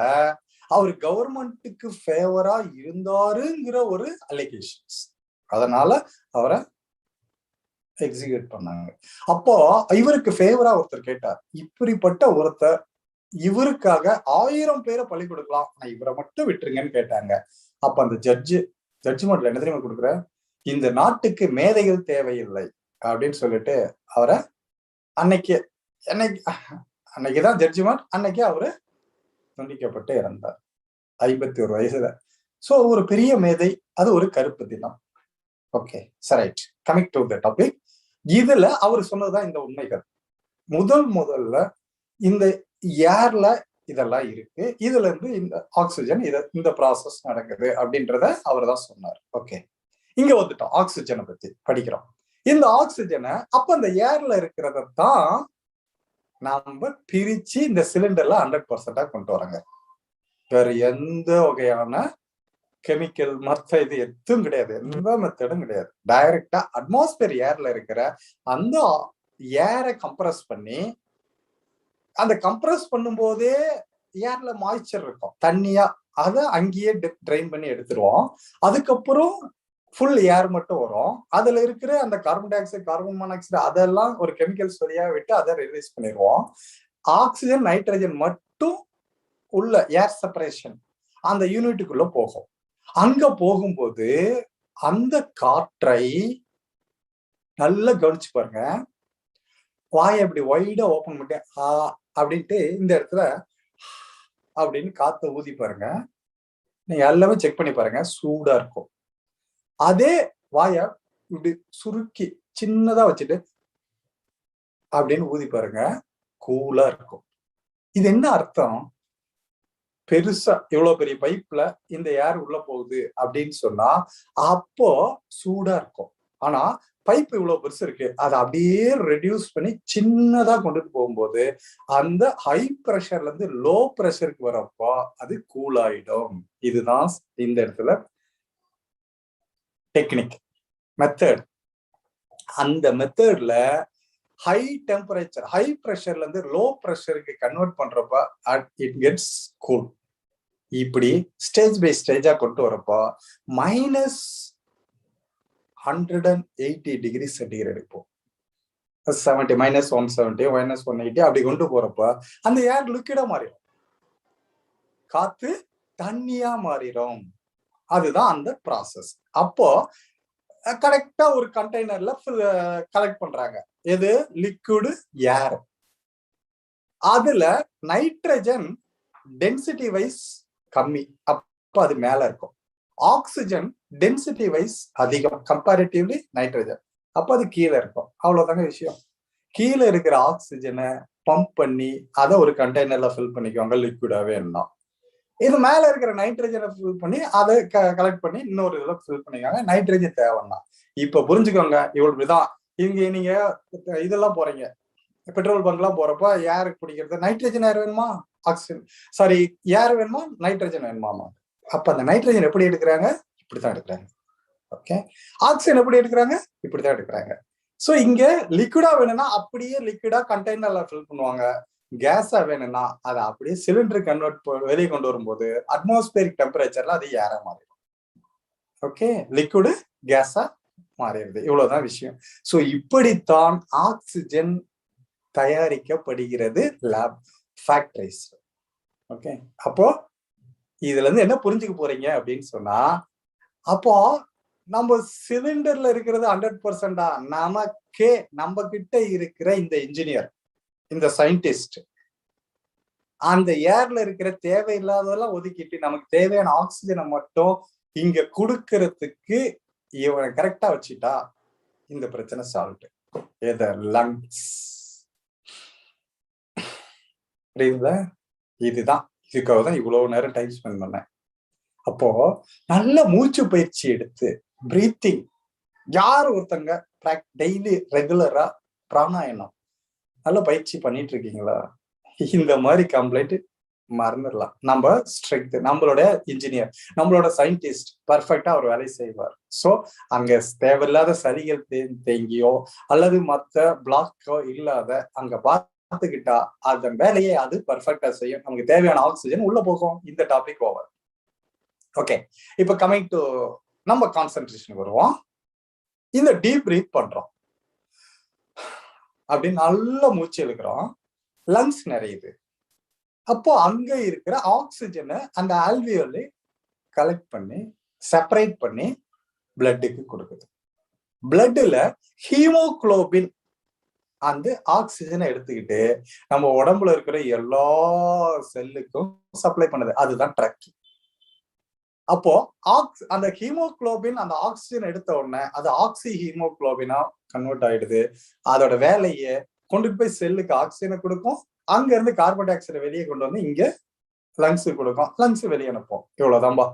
அவர் கவர்மெண்ட்டுக்கு ஃபேவரா இருந்தாருங்கிற ஒரு அலிகேஷன்ஸ், அதனால அவரை எக்ஸிக்யூட் பண்ணாங்க. அப்போ இவருக்கு ஃபேவரா ஒருத்தர் கேட்டார், இப்படிப்பட்ட ஒருத்தர் இவருக்காக 1000 பேரை பலி கொடுக்கலாம், ஆனா இவரை மட்டும் விட்டுருங்கன்னு கேட்டாங்க. அப்ப அந்த ஜட்ஜ்மெண்ட்ல என்ன தெரியுமா கொடுக்குற, இந்த நாட்டுக்கு மேதைகள் தேவையில்லை அப்படின்னு சொல்லிட்டு அவரை அன்னைக்குதான் ஜட்ஜ்மெண்ட், அன்னைக்கு அவரு துண்டிக்கப்பட்டு இறந்தார் 51 வயசுல. சோ ஒரு பெரிய மேதை, அது ஒரு கருப்பு தினம். ஓகே, சரி, கமிங் டு த டாபிக். இதுல அவர் சொன்னதுதான் இந்த உண்மைகள். முதல்ல இந்த ஏர்ல இதெல்லாம் இருக்கு, இதுல இருந்து இந்த ஆக்சிஜன் இந்த ப்ராசஸ் நடக்குது அப்படின்றத அவர் தான் சொன்னார். ஓகே, இங்க வந்துட்டோம், ஆக்சிஜனை பத்தி படிக்கிறோம். இந்த ஆக்சிஜனை அப்ப இந்த ஏர்ல இருக்கிறத தான் நாம பிரிச்சு இந்த சிலிண்டர்ல 100% கொண்டு வராங்க. வேற எந்த வகையான கெமிக்கல் மற்ற இது எதுவும் கிடையாது, எந்த மெத்தடும் கிடையாது. டைரக்டா அட்மாஸ்பியர் ஏர்ல இருக்கிற அந்த ஏரை கம்ப்ரஸ் பண்ணி, அந்த கம்ப்ரஸ் பண்ணும் போதே ஏர்ல மாய்ச்சர் இருக்கும், தண்ணியா, அதை அங்கேயே ட்ரைன் பண்ணி எடுத்துருவோம். அதுக்கப்புறம் ஃபுல் ஏர் மட்டும் வரும். அதுல இருக்கிற அந்த carbon di oxide, carbon monoxide அதெல்லாம் ஒரு கெமிக்கல்ஸ் வழியா விட்டு அதை ரிலீஸ் பண்ணிடுவோம். ஆக்சிஜன் நைட்ரஜன் மட்டும் உள்ள ஏர் செப்பரேஷன் அந்த யூனிட்டுக்குள்ள போகும். அங்க போகும்போது அந்த காற்றை நல்லா கவனிச்சு பாருங்க, வாயை அப்படி வைடா ஓபன் பண்ணி அப்படின்ட்டு இந்த இடத்துல அப்படின்னு காத்த ஊதி பாருங்க. நீங்க எல்லாமே செக் பண்ணி பாருங்க, சூடா இருக்கும். அதே வாய இப்படி சுருக்கி சின்னதா வச்சுட்டு அப்படின்னு ஊதி பாருங்க, கூலா இருக்கும். இது என்ன அர்த்தம்? பெருசா இவ்வளவு பெரிய பைப்ல இந்த ஏர் உள்ள போகுது அப்படின்னு சொன்னா அப்போ சூடா இருக்கும். ஆனா பைப் இவ்வளவு பெருசு இருக்கு, அதை அப்படியே ரெடியூஸ் பண்ணி சின்னதா கொண்டுட்டு போகும்போது அந்த ஹை பிரஷர்ல இருந்து லோ பிரஷருக்கு வரப்போ அது கூல் ஆயிடும். இதுதான் இந்த இடத்துல டெக்னிக், மெத்தட். அந்த மெத்தட்ல ஹை டெம்பரேச்சர், ஹை பிரஷர்ல இருந்து லோ பிரஷருக்கு கன்வெர்ட் பண்றப்ப இட் கெட்ஸ் கூல். இப்படி ஸ்டேஜ் பை ஸ்டேஜா கொண்டு வரப்போ -180 டிகிரி சென்டிகிரேட் இப்போ 70 -170 -180 அப்படி கொண்டு போறப்ப அந்த ஏர் லிக்விடா மாறிடும், காத்து தண்ணியா மாறிடும். அதுதான் அந்த ப்ராசஸ். அப்போ கரெக்டா ஒரு கண்டெய்னர்ல கலெக்ட் பண்றாங்க, எது? லிக்விட் ஏர். அதுல நைட்ரஜன் டென்சிட்டி வைஸ் கம்மி, அப்ப அது மேல இருக்கும். ஆக்சிஜன் டென்சிட்டி வைஸ் அதிகம் கம்பேரிட்டிவ்லி நைட்ரஜன், அப்ப அது கீழே இருக்கும். அவ்வளவுதாங்க விஷயம். கீழே இருக்கிற ஆக்சிஜனை பம்ப் பண்ணி அதை ஒரு கண்டெய்னர்ல ஃபில் பண்ணிக்குவாங்க லிக்விடாவே என்ன. இது மேல இருக்கிற நைட்ரஜனை ஃபில் பண்ணி அதை கலெக்ட் பண்ணி இன்னொரு இதுல ஃபில் பண்ணிக்காங்க. நைட்ரஜன் தேவைன்னா இப்ப புரிஞ்சுக்கோங்க, இவ்வளவுதான். இங்க நீங்க இதெல்லாம் போறீங்க, பெட்ரோல் பங்க் எல்லாம் போறப்ப ஏருக்கு பிடிக்கிறது நைட்ரஜன் ஏர் வேணுமா, ஆக்சிஜன் சாரி ஏர் வேணுமா, நைட்ரஜன் வேணுமாமா. அப்ப அந்த நைட்ரஜன் எப்படி எடுக்கிறாங்க? இப்படித்தான் எடுக்கிறாங்க. ஓகே, ஆக்சிஜன் எப்படி எடுக்கிறாங்க? இப்படித்தான் எடுக்கிறாங்க. சோ இங்க லிக்விடா வேணும்னா அப்படியே லிக்விடா கண்டெய்னர்ல ஃபில் பண்ணுவாங்க. கேஸா வேணும்னா அதை அப்படியே சிலிண்டர் கன்வெர்ட் வெளியே கொண்டு வரும்போது அட்மாஸ்பியரிக் டெம்பரேச்சர்ல அது ஏற மாறிடும். ஓகே, லிக்விடு கேஸா மாறிடுது. இவ்வளவுதான் விஷயம். சோ இப்படித்தான் ஆக்சிஜன் தயாரிக்கப்படுகிறது லேப் ஃபேக்டரிஸ். ஓகே, அப்போ இதுல இருந்து என்ன புரிஞ்சுக்க போறீங்க அப்படின்னு சொன்னா, அப்போ நம்ம சிலிண்டர்ல இருக்கிறது 100%, நமக்கே நம்ம கிட்ட இருக்கிற இந்த இன்ஜினியர், இந்த சயின்டிஸ்ட் அந்த ஏர்ல இருக்கிற தேவையில்லாததெல்லாம் ஒதுக்கிட்டு நமக்கு தேவையான ஆக்சிஜனை மட்டும் இங்க கொடுக்கறதுக்கு இவனை கரெக்டா வச்சுட்டா இந்த பிரச்சனை சால்வ். எத லங்ஸ். புரியுதுங்களா? இதுதான். இதுக்காக தான் இவ்வளவு நேரம் டைம் ஸ்பெண்ட் பண்ணேன். அப்போ நல்ல மூச்சு பயிற்சி எடுத்து பிரீத்திங், யார் ஒருத்தங்க டெய்லி ரெகுலரா பிராணாயாமம் நல்ல பயிற்சி பண்ணிட்டு இருக்கீங்களா? இந்த மாதிரி கம்ப்ளைண்ட் மறந்துடலாம். நம்ம ஸ்ட்ரென்த், நம்மளோட இன்ஜினியர், நம்மளோட சயின்டிஸ்ட் பர்ஃபெக்டா அவர் வேலை செய்வார். சோ அங்க தேவையில்லாத சளிகள் தேங்கியோ அல்லது மற்ற பிளாக்கோ இல்லாத அங்க பார்த்துக்கிட்டா அதன் வேலையை அது பர்ஃபெக்டா செய்யும். நமக்கு தேவையான ஆக்சிஜன் உள்ள போகும். இந்த டாபிக் ஓவர். ஓகே, இப்ப கமிங் டு நம்ம கான்சென்ட்ரேஷன் வருவோம். இந்த டீப் பிரீத் பண்றோம், அப்படின்னு நல்ல மூச்சு இழுக்கிறோம், லங்ஸ் நிறையுது. அப்போ அங்க இருக்கிற ஆக்சிஜனை அந்த ஆல்வியோலை கலெக்ட் பண்ணி செப்பரேட் பண்ணி பிளட்டுக்கு கொடுக்குது. பிளட்ல ஹீமோகுளோபின் அந்த ஆக்சிஜனை எடுத்துக்கிட்டு நம்ம உடம்புல இருக்கிற எல்லா செல்லுக்கும் சப்ளை பண்ணுது. அதுதான் ட்ரக். அப்போ அந்த ஹீமோகுளோபின் அந்த ஆக்சிஜன் எடுத்த உடனே அது ஆக்சி ஹீமோகுளோபினா கன்வெர்ட் ஆயிடுது. அதோட வேலையை கொண்டு போய் செல்லுக்கு ஆக்சிஜனை கொடுக்கும். அங்க இருந்து கார்பன் டை ஆக்சைடை வெளியே கொண்டு வந்து இங்க லங்ஸ் கொடுக்கும், லங்ஸ் வெளியே அனுப்போம். இவ்வளவுதான்பா.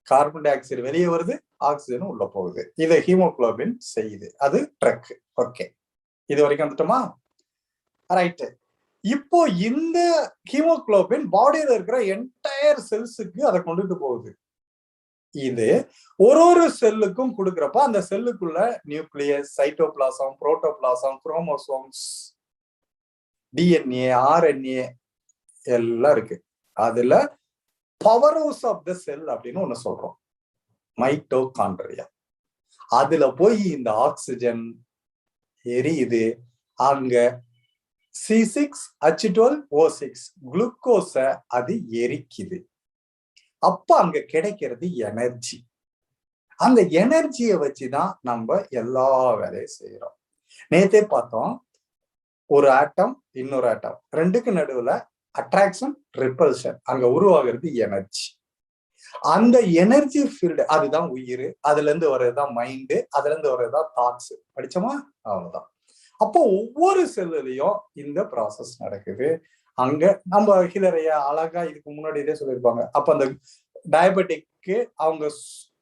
கார்பன் டை ஆக்சைடு வெளியே வருது, ஆக்சிஜனும் உள்ள போகுது. இதை ஹீமோகுளோபின் செய்யுது. அது ட்ரக். ஓகே, இது வரைக்கும் வந்துட்டோமா? ரைட்டு. இப்போ இந்த ஹீமோகுளோபின் பாடியில இருக்கிற என்டையர் செல்ஸுக்கு அதை கொண்டுட்டு போகுது. இது ஒரு செல்லுக்கும் கொடுக்குறப்ப அந்த செல்லுக்குள்ள nucleus, cytoplasm, protoplasm, chromosomes, DNA, RNA எல்லாம் இருக்கு. அதுல power house of the cell அப்படின்னு ஒண்ணு சொல்றோம், மைட்டோகாண்ட்ரியா. அதுல போய் இந்த ஆக்சிஜன் எரியுது. அங்க C6H12O6 குளுக்கோஸ அது எரிக்குது. அப்ப அங்க கிடைக்கிறது எனர்ஜி. அந்த எனர்ஜியை வச்சுதான் நம்ம எல்லா வேலையும் செய்யறோம். நேத்தே பார்த்தோம், ஒரு ஆட்டம் இன்னொரு ஆட்டம் ரெண்டுக்கு நடுவுல அட்ராக்ஷன், ரிப்பல்ஷன், அங்க உருவாகிறது எனர்ஜி. அந்த எனர்ஜி ஃபீல்டு அதுதான் உயிர். அதுல இருந்து வர்றதுதான் மைண்டு, அதுல இருந்து வர்றதுதான் தாட்ஸ். படிச்சோமா? அவ்வளவுதான். அப்போ ஒவ்வொரு செல்லுலயும் இந்த ப்ராசஸ் நடக்குது. அங்க நம்ம ஹிலரையா அழகா இதுக்கு முன்னாடி இதே சொல்லியிருப்பாங்க. அப்ப அந்த டயபெட்டிக்கு அவங்க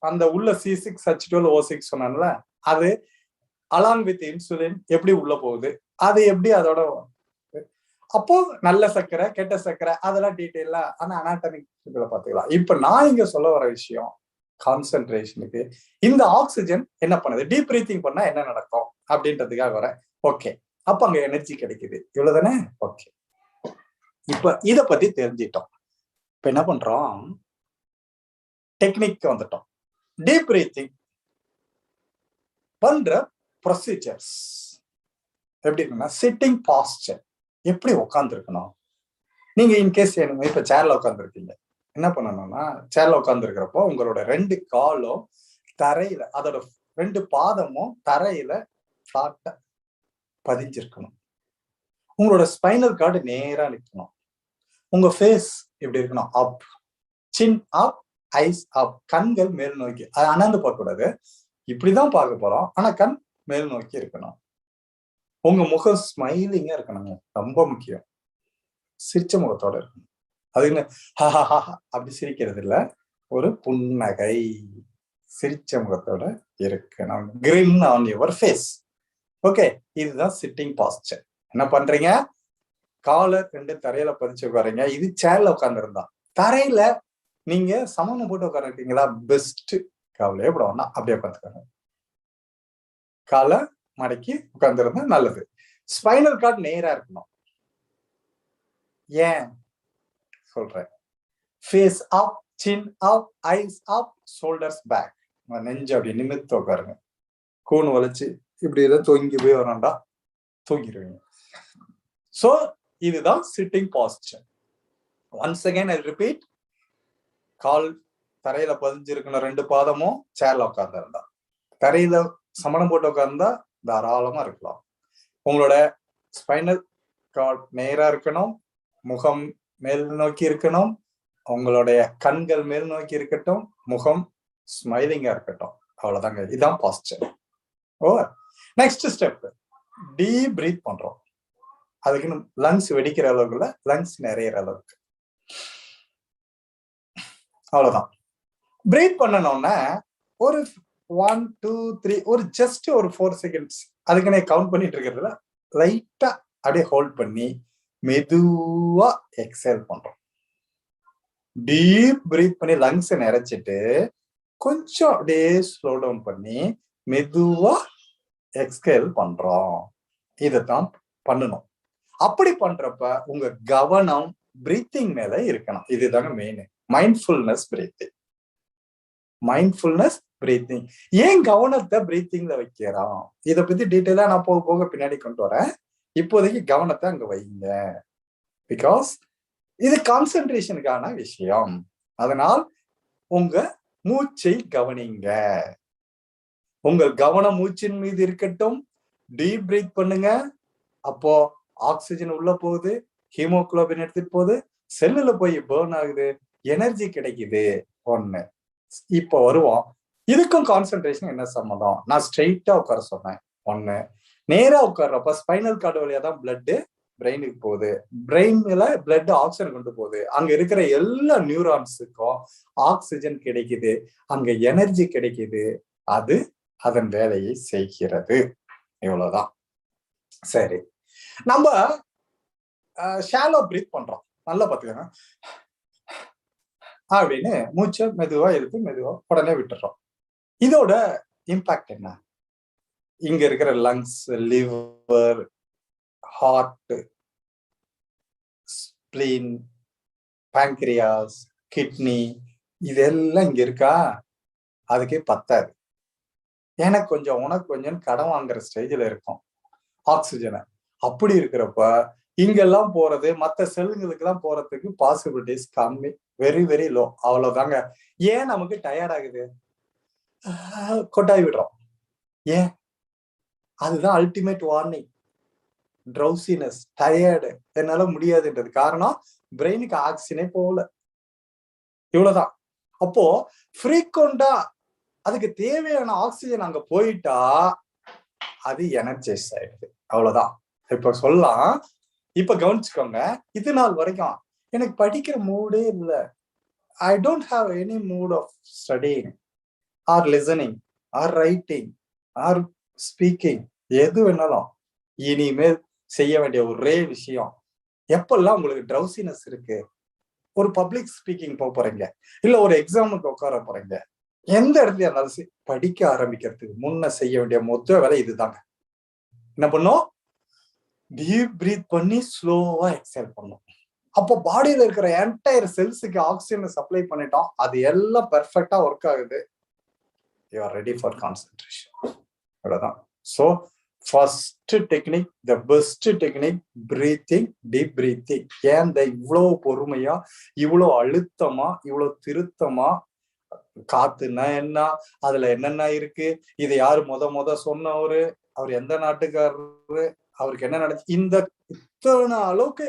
அந்த உள்ள C6H12O6 சொன்னால அது அலாங் வித் இன்சுலின் எப்படி உள்ள போகுது, அது எப்படி அதோட. அப்போ நல்ல சர்க்கரை, கெட்ட சர்க்கரை, அதெல்லாம் டீட்டெயிலா ஆனா அனாட்டமிக் இதுல பாத்துக்கலாம். இப்ப நான் இங்க சொல்ல வர விஷயம் கான்சென்ட்ரேஷனுக்கு இந்த ஆக்சிஜன் என்ன பண்ணுது, டீப் பிரீத்திங் பண்ணா என்ன நடக்கும் அப்படின்றதுக்காக வர. ஓகே, அப்ப அங்க எனர்ஜி கிடைக்குது. இவ்வளவுதானே? ஓகே, இப்ப இத பத்தி தெரிஞ்சிட்டோம். இப்ப என்ன பண்றோம், டெக்னிக் வந்துட்டோம். டீப் பிரீத்திங் பண்ற ப்ரொசீஜர்ஸ் எப்படி இருக்குன்னா, சிட்டிங் பாஸ்டர், எப்படி உட்கார்ந்து இருக்கணும். நீங்க இன்கேஸ் இப்ப சேர்ல உட்கார்ந்து இருக்கீங்க, என்ன பண்ணணும்னா சேர்ல உட்கார்ந்து இருக்கிறப்போ உங்களோட 2 காலும் தரையில, அதோட 2 பாதமும் தரையில ஃபிளாட்டா பதிஞ்சிருக்கணும். உங்களோட ஸ்பைனல் கார்டு நேரா நிற்கணும். உங்க ஃபேஸ் எப்படி இருக்கணும், அப், சின் அப், ஐஸ் அப், கண்கள் மேல் நோக்கி. அது அனந்து பார்க்க கூடாது, இப்படிதான் பார்க்க போறோம். ஆனா கண் மேல் நோக்கி இருக்கணும். உங்க முகம் ஸ்மைலிங்கா இருக்கணுங்க, ரொம்ப முக்கியம். சிரிச்ச முகத்தோட இருக்கணும். அதுன்னு அப்படி சிரிக்கிறது இல்ல, ஒரு புன்னகை, சிரிச்ச முகத்தோட இருக்கணும். Grin on your face. Okay, இதுதான் சிட்டிங் பாஸ்டர். என்ன பண்றீங்க, காலை 2 தரையில பதிச்சு உட்காருங்க. இது சேர்ல உட்கார்ந்து இருந்தா. தரையில நீங்க சமணம் போட்டு உட்காந்துருக்கீங்களா, பெஸ்ட். கவலையே பட வேணாம், அப்படியே உட்காந்துக்காங்க. காலை மடக்கி உட்கார்ந்துருந்தா நல்லது. ஸ்பைனல் கார்டு நேரா இருக்கணும். ஏன் சொல்றேன், ஃபேஸ் அப், சின் அப், ஐஸ் அப், ஷோல்டர்ஸ் பேக். நெஞ்சு அப்படி நிமிர்த்து உட்காருங்க. கூன் வளைச்சு இப்படி ஏதாவது தொங்கி போய் வரண்டா, தூங்கிடுவீங்க. சோ இதுதான் sitting posture. Once again I repeat, கால் தரையில பதிஞ்சிருக்கணும், 2 பாதமும். சேர்ல உட்கார்ந்து இருந்தா, தரையில சமணம் போட்டு உட்கார்ந்தா தாராளமா இருக்கலாம். உங்களோட ஸ்பைனல் கார்டு நேரா இருக்கணும், முகம் மேல் நோக்கி இருக்கணும், உங்களுடைய கண்கள் மேல் நோக்கி இருக்கட்டும், முகம் ஸ்மைலிங்கா இருக்கட்டும். அவ்வளவுதாங்க, இதுதான் பாஸ்டர். ஓ, நெக்ஸ்ட் ஸ்டெப் டீப் பிரீத் பண்றோம். அதுக்குன்னு லங்ஸ் வெடிக்கிற அளவுக்குள்ள லங்ஸ் நிறையிற அளவுக்கு. அவ்வளவுதான். பிரீத் பண்ணணும்னா ஒரு 1 2 3 ஒரு ஜஸ்ட் ஒரு 4 செகண்ட்ஸ் அதுக்குன்னே கவுண்ட் பண்ணிட்டு இருக்கிறதுல லைட்டா அப்படியே ஹோல்ட் பண்ணி மெதுவா எக்ஸேல் பண்றோம். டீப் பிரீத் பண்ணி லங்ஸ் நிறைச்சிட்டு கொஞ்சம் அப்படியே ஸ்லோ டவுன் பண்ணி மெதுவா எக்ஸ்கேல் பண்றோம். இதைத்தான் பண்ணணும். அப்படி பண்றப்ப உங்க கவனம் பிரீத்திங் மேல இருக்கணும். இதுதாங்க main mindfulness breathing. Mindfulness breathing. ஏன் கவனத்தை பிரீத்திங்ல வைக்கிறோம்? இதை பத்தி டீட்டெயிலா நான் போக போக பின்னாடி கொண்டு வரேன். இப்போதைக்கு கவனத்தை அங்க வைங்க. பிகாஸ் இது கான்சென்ட்ரேஷனுக்கான விஷயம். அதனால் உங்க மூச்சை கவனிங்க. உங்கள் கவனம் மூச்சின் மீது இருக்கட்டும். டீப் பிரீத் பண்ணுங்க. அப்போ ஆக்சிஜன் உள்ள போகுது, ஹீமோகுளோபின் எடுத்துட்டு போகுது, செல்லுல போய் பேர்ன் ஆகுது, எனர்ஜி கிடைக்குது. ஒண்ணு. இப்போ வருவோம். இதுக்கும் கான்சென்ட்ரேஷன் என்ன சம்மந்தம்? நான் ஸ்ட்ரெயிட்டா உட்கார சொன்னேன். ஒண்ணு. நேரா உட்கார்றப்ப ஸ்பைனல் கார்டு வழியா தான் பிளட் பிரெயினுக்கு போகுது. பிரெயின்ல பிளட் ஆக்சிஜன் கொண்டு போகுது. அங்க இருக்கிற எல்லா நியூரான்ஸுக்கும் ஆக்சிஜன் கிடைக்குது, அங்க எனர்ஜி கிடைக்குது. அது அதன் வேலையை செய்கிறது. இவ்வளவுதான். சரி, நம்ம ஷாலோ பிரீத் பண்றோம். நல்லா பாத்துக்கோங்க. அப்படின்னு மூச்சை மெதுவா இழுத்து மெதுவா உடனே விட்டுறோம். இதோட இம்பாக்ட் என்ன? இங்க இருக்கிற lungs, liver, heart, spleen, pancreas, kidney இதெல்லாம் இங்க இருக்கா? அதுக்கே பத்தாது. எனக்கு கொஞ்சம் உனக்கு கொஞ்சம் கடன் வாங்குற ஸ்டேஜ்ல இருக்கும் ஆக்சிஜனை. அப்படி இருக்கிறப்ப இங்கெல்லாம் போறது மற்ற செல்லுங்களுக்கு எல்லாம் போறதுக்கு பாசிபிலிட்டிஸ் கம்மி, வெரி வெரி லோ. அவ்வளவுதாங்க. ஏன் நமக்கு டயர்ட் ஆகுது? கொட்டாய் விடுறோம். ஏன்? அதுதான் அல்டிமேட் வார்னிங். ட்ரௌசினஸ், டயர்டு, என்னால முடியாதுன்றது காரணம் பிரெயினுக்கு ஆக்சிஜனே போகல. இவ்வளவுதான். அப்போ ஃப்ரீக்வெண்டா அதுக்கு தேவையான ஆக்சிஜன் அங்க போயிட்டா அது எனர்ஜைஸ் ஆயிடுது. அவ்வளவுதான். இப்ப சொல்லலாம். இப்ப கவனிச்சுக்கோங்க. இது நாள் வரைக்கும் எனக்கு படிக்கிற மூடே இல்லை. I don't have any mood of studying or listening or writing or speaking, எது வேணாலும். இனிமேல் செய்ய வேண்டிய ஒரே விஷயம், எப்பெல்லாம் உங்களுக்கு ட்ரௌசினஸ் இருக்கு, ஒரு பப்ளிக் ஸ்பீக்கிங் போறீங்க, இல்ல ஒரு எக்ஸாமுக்கு உட்கார போறீங்க, எந்த இடத்துல இருந்தாலும் படிக்க ஆரம்பிக்கிறதுக்கு முன்ன செய்ய வேண்டிய மொத்த வேலை இதுதாங்க. என்ன பண்ணும்? டீப் பிரீத் பண்ணி ஸ்லோவா எக்ஸேல் பண்ணும். அப்போ பாடியில இருக்கிற என்டையர் செல்ஸுக்கு ஆக்சிஜனை சப்ளை பண்ணிட்டோம். அது எல்லாம் பெர்ஃபெக்டா ஒர்க் ஆகுது. You are ready for concentration. அவ்வளவுதான். So first technique, the best technique, breathing, deep breathing. ஏன் இவ்வளவு பொறுமையா, இவ்வளவு அழுத்தமா, இவ்வளவு திருத்தமா, காத்துன்னா என்ன, அதுல என்னென்ன இருக்கு, இதை யாரு முத சொன்னவரு, அவர் எந்த நாட்டுக்காரரு, அவருக்கு என்ன நடந்துச்சு, இந்த இத்தனை அளவுக்கு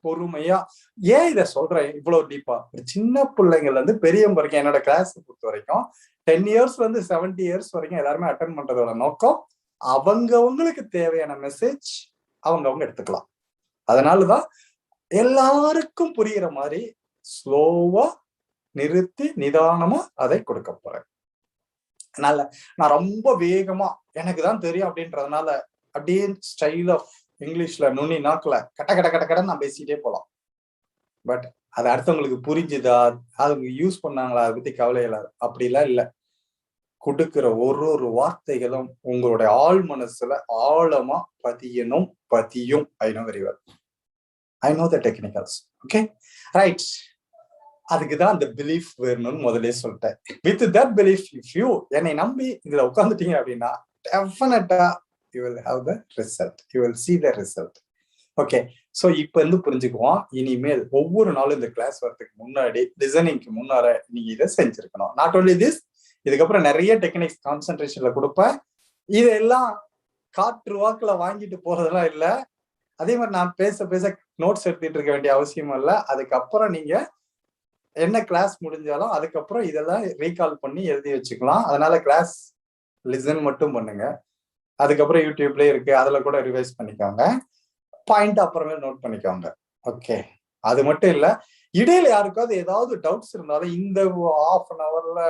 பொறுமையா. ஏன் இதை சொல்றேன் இவ்வளவு டீப்பா? ஒரு சின்ன பிள்ளைங்கள்ல இருந்து பெரியவங்க வரைக்கும், என்னோட கிளாஸ் பொறுத்த வரைக்கும் 10 இயர்ஸ்ல இருந்து 70 இயர்ஸ் வரைக்கும் எல்லாருமே அட்டென்ட் பண்றதோட நோக்கம் அவங்கவுங்களுக்கு தேவையான மெசேஜ் அவங்கவுங்க எடுத்துக்கலாம். அதனாலதான் எல்லாருக்கும் புரியுற மாதிரி ஸ்லோவா நிறுத்தி நிதானமா அதை கொடுக்க போறேன். அதனால நான் ரொம்ப வேகமா எனக்கு தான் தெரியும் அப்படின்றதுனால அப்படியே ஸ்டைல் ஆஃப் இங்கிலீஷ்ல நுனி நாக்குல கட்ட கட்ட கட்ட கட்ட நான் பேசிட்டே போலாம். பட் அது அடுத்தவங்களுக்கு புரிஞ்சுதா, அவங்க யூஸ் பண்ணாங்களா, அதை பத்தி கவலை இல்லை. அப்படிலாம் இல்லை. கொடுக்கிற ஒரு வார்த்தைகளும் உங்களுடைய ஆழ் மனசுல ஆழமா பதியும். I know very well. I know the technicals. Okay, right. அதுக்குதான் அந்த பிலீஃப் வேணும்னு முதலே சொல்லிட்டேன். With that belief, if you என்னை நம்பி இதுல உட்காந்துட்டீங்க அப்படின்னா டெஃபினட்டா you will have the result. You will see the result. Okay, so இப்ப இருந்து புரிஞ்சுக்குவோம். இனிமேல் ஒவ்வொரு நாளும் இந்த கிளாஸ் வரதுக்கு முன்னாடி, லிசனிங்க்கு முன்னால நீங்க இதை செஞ்சிருக்கணும். நாட் ஓன்லி திஸ், இதுக்கப்புறம் நிறைய டெக்னிக்ஸ் கான்சென்ட்ரேஷன்ல கொடுப்பேன். இதெல்லாம் காற்று வாக்குல வாங்கிட்டு போறதெல்லாம் இல்லை. அதே மாதிரி நான் பேச நோட்ஸ் எடுத்துட்டு இருக்க வேண்டிய அவசியம் இல்லை. அதுக்கப்புறம் நீங்க என்ன கிளாஸ் முடிஞ்சாலும் அதுக்கப்புறம் இதெல்லாம் ரீகால் பண்ணி எழுதி வச்சுக்கலாம். அதனால கிளாஸ் லிசன் மட்டும் பண்ணுங்க. அதுக்கப்புறம் யூடியூப்லயே இருக்கு, அதுல கூட ரிவைஸ் பண்ணிக்கோங்க. பாயிண்ட் அப்புறமே நோட் பண்ணிக்கோங்க. ஓகே, அது மட்டும் இல்ல, இடையில யாருக்காவது ஏதாவது டவுட்ஸ் இருந்தாலும் இந்த ஹாஃப் அன் ஹவர்ல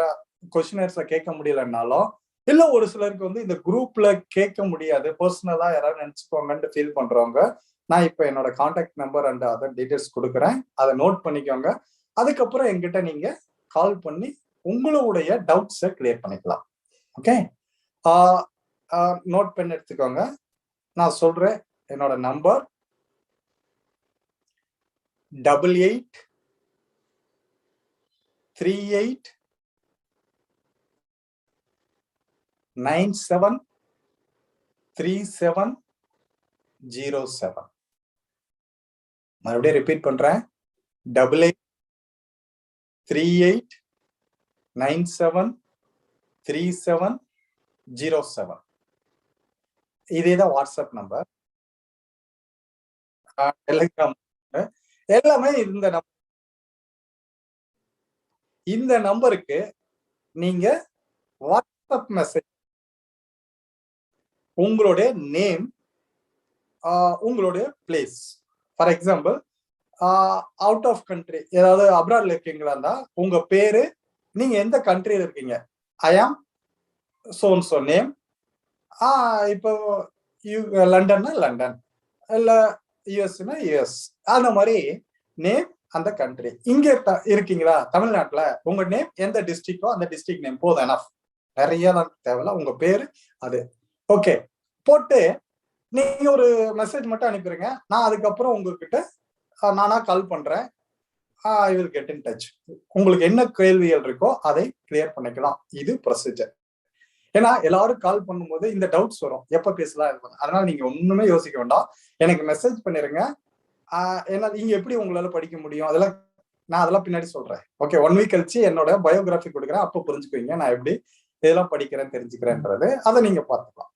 கொஸ்டினர்ஸ்ல கேட்க முடியலன்னாலும், இல்ல ஒரு சிலருக்கு வந்து இந்த குரூப்ல கேட்க முடியாது, பர்சனலா யாராவது நினைச்சுக்கோங்கன்னு ஃபீல் பண்றவங்க, நான் இப்ப என்னோட contact number and other details கொடுக்குறேன், அதை நோட் பண்ணிக்கோங்க. அதுக்கப்புறம் என்கிட்ட நீங்க கால் பண்ணி உங்களுடைய டவுட்ஸை கிளியர் பண்ணிக்கலாம். ஓகே, நோட் பண்ணி எடுத்துக்கோங்க. நான் சொல்றேன், என்னோட நம்பர் 8838973707. மறுபடியும் ரிப்பீட் பண்றேன், 8838973707. இதேதான் வாட்ஸ்அப் நம்பர், டெலிகிராம் எல்லாமே இந்த நம்பருக்கு நீங்க வாட்ஸ்அப் மெசேஜ் உங்களுடைய நேம், உங்களுடைய place, for example out of country, ஏதாவது அப்ராட்ல இருக்கீங்களா இருந்தா உங்க பேரு, நீங்க எந்த கண்ட்ரியில இருக்கீங்க, ஐ ஆம் சோ நேம், இப்போ லண்டன்னா லண்டன், இல்ல யூஎஸ்னா யூஎஸ், அந்த மாதிரி நேம், அந்த கண்ட்ரி. இங்க இருக்கீங்களா தமிழ்நாட்டுல, உங்க நேம் எந்த டிஸ்ட்ரிக்டோ அந்த டிஸ்ட்ரிக்ட் நேம் போதும், எனஃப். நிறைய தேவையில்ல, உங்க பேரு அது. ஓகே, போட்டு நீங்க ஒரு மெசேஜ் மட்டும் அனுப்பிடுங்க. நான் அதுக்கப்புறம் உங்ககிட்ட நானா கால் பண்றேன். I will get in touch. உங்களுக்கு என்ன கேள்விகள் இருக்கோ அதை கிளியர் பண்ணிக்கலாம். இது ப்ரொசீஜர். ஏன்னா எல்லாரும் கால் பண்ணும்போது இந்த டவுட்ஸ் வரும், எப்ப பேசலாம். அதனால நீங்க ஒண்ணுமே யோசிக்க வேண்டாம், எனக்கு மெசேஜ் பண்ணிருங்க. ஏன்னா நீங்க எப்படி உங்களால படிக்க முடியும், அதெல்லாம் நான் அதெல்லாம் பின்னாடி சொல்றேன். ஓகே, 1 வீக் கழிச்சு என்னோட பயோகிராஃபி கொடுக்குறேன், அப்போ புரிஞ்சுக்குவீங்க நான் எப்படி இதெல்லாம் படிக்கிறேன் தெரிஞ்சுக்கிறேன்றது. அதை நீங்க பார்த்துக்கலாம்.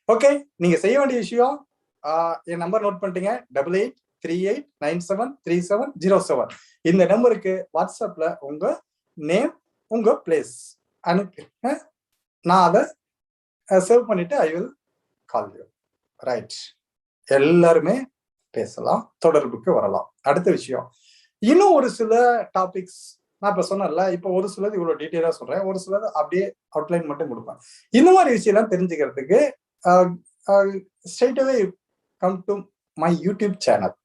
ஓகே, நீங்க செய்ய வேண்டிய விஷயம், என் நம்பர் நோட் பண்ணிட்டீங்க, 8838973707. இந்த நம்பருக்கு வாட்ஸ்அப்ல உங்க நேம், உங்க பிளேஸ் அனுப்பிடுங்க. நான் அதை சேவ் பண்ணிட்டு I will call you. Right, எல்லாருமே பேசலாம், தொடர்புக்கு வரலாம். அடுத்த விஷயம், இன்னும் ஒரு சில டாபிக்ஸ் நான் இப்ப சொன்னேன்ல, இப்போ ஒரு சிலது இவ்வளவு டீட்டெயிலா சொல்றேன், ஒரு சிலது அப்படியே அவுட்லைன் மட்டும் கொடுப்பேன். இந்த மாதிரி விஷயம் எல்லாம் தெரிஞ்சுக்கிறதுக்கு straight away come to my YouTube channel.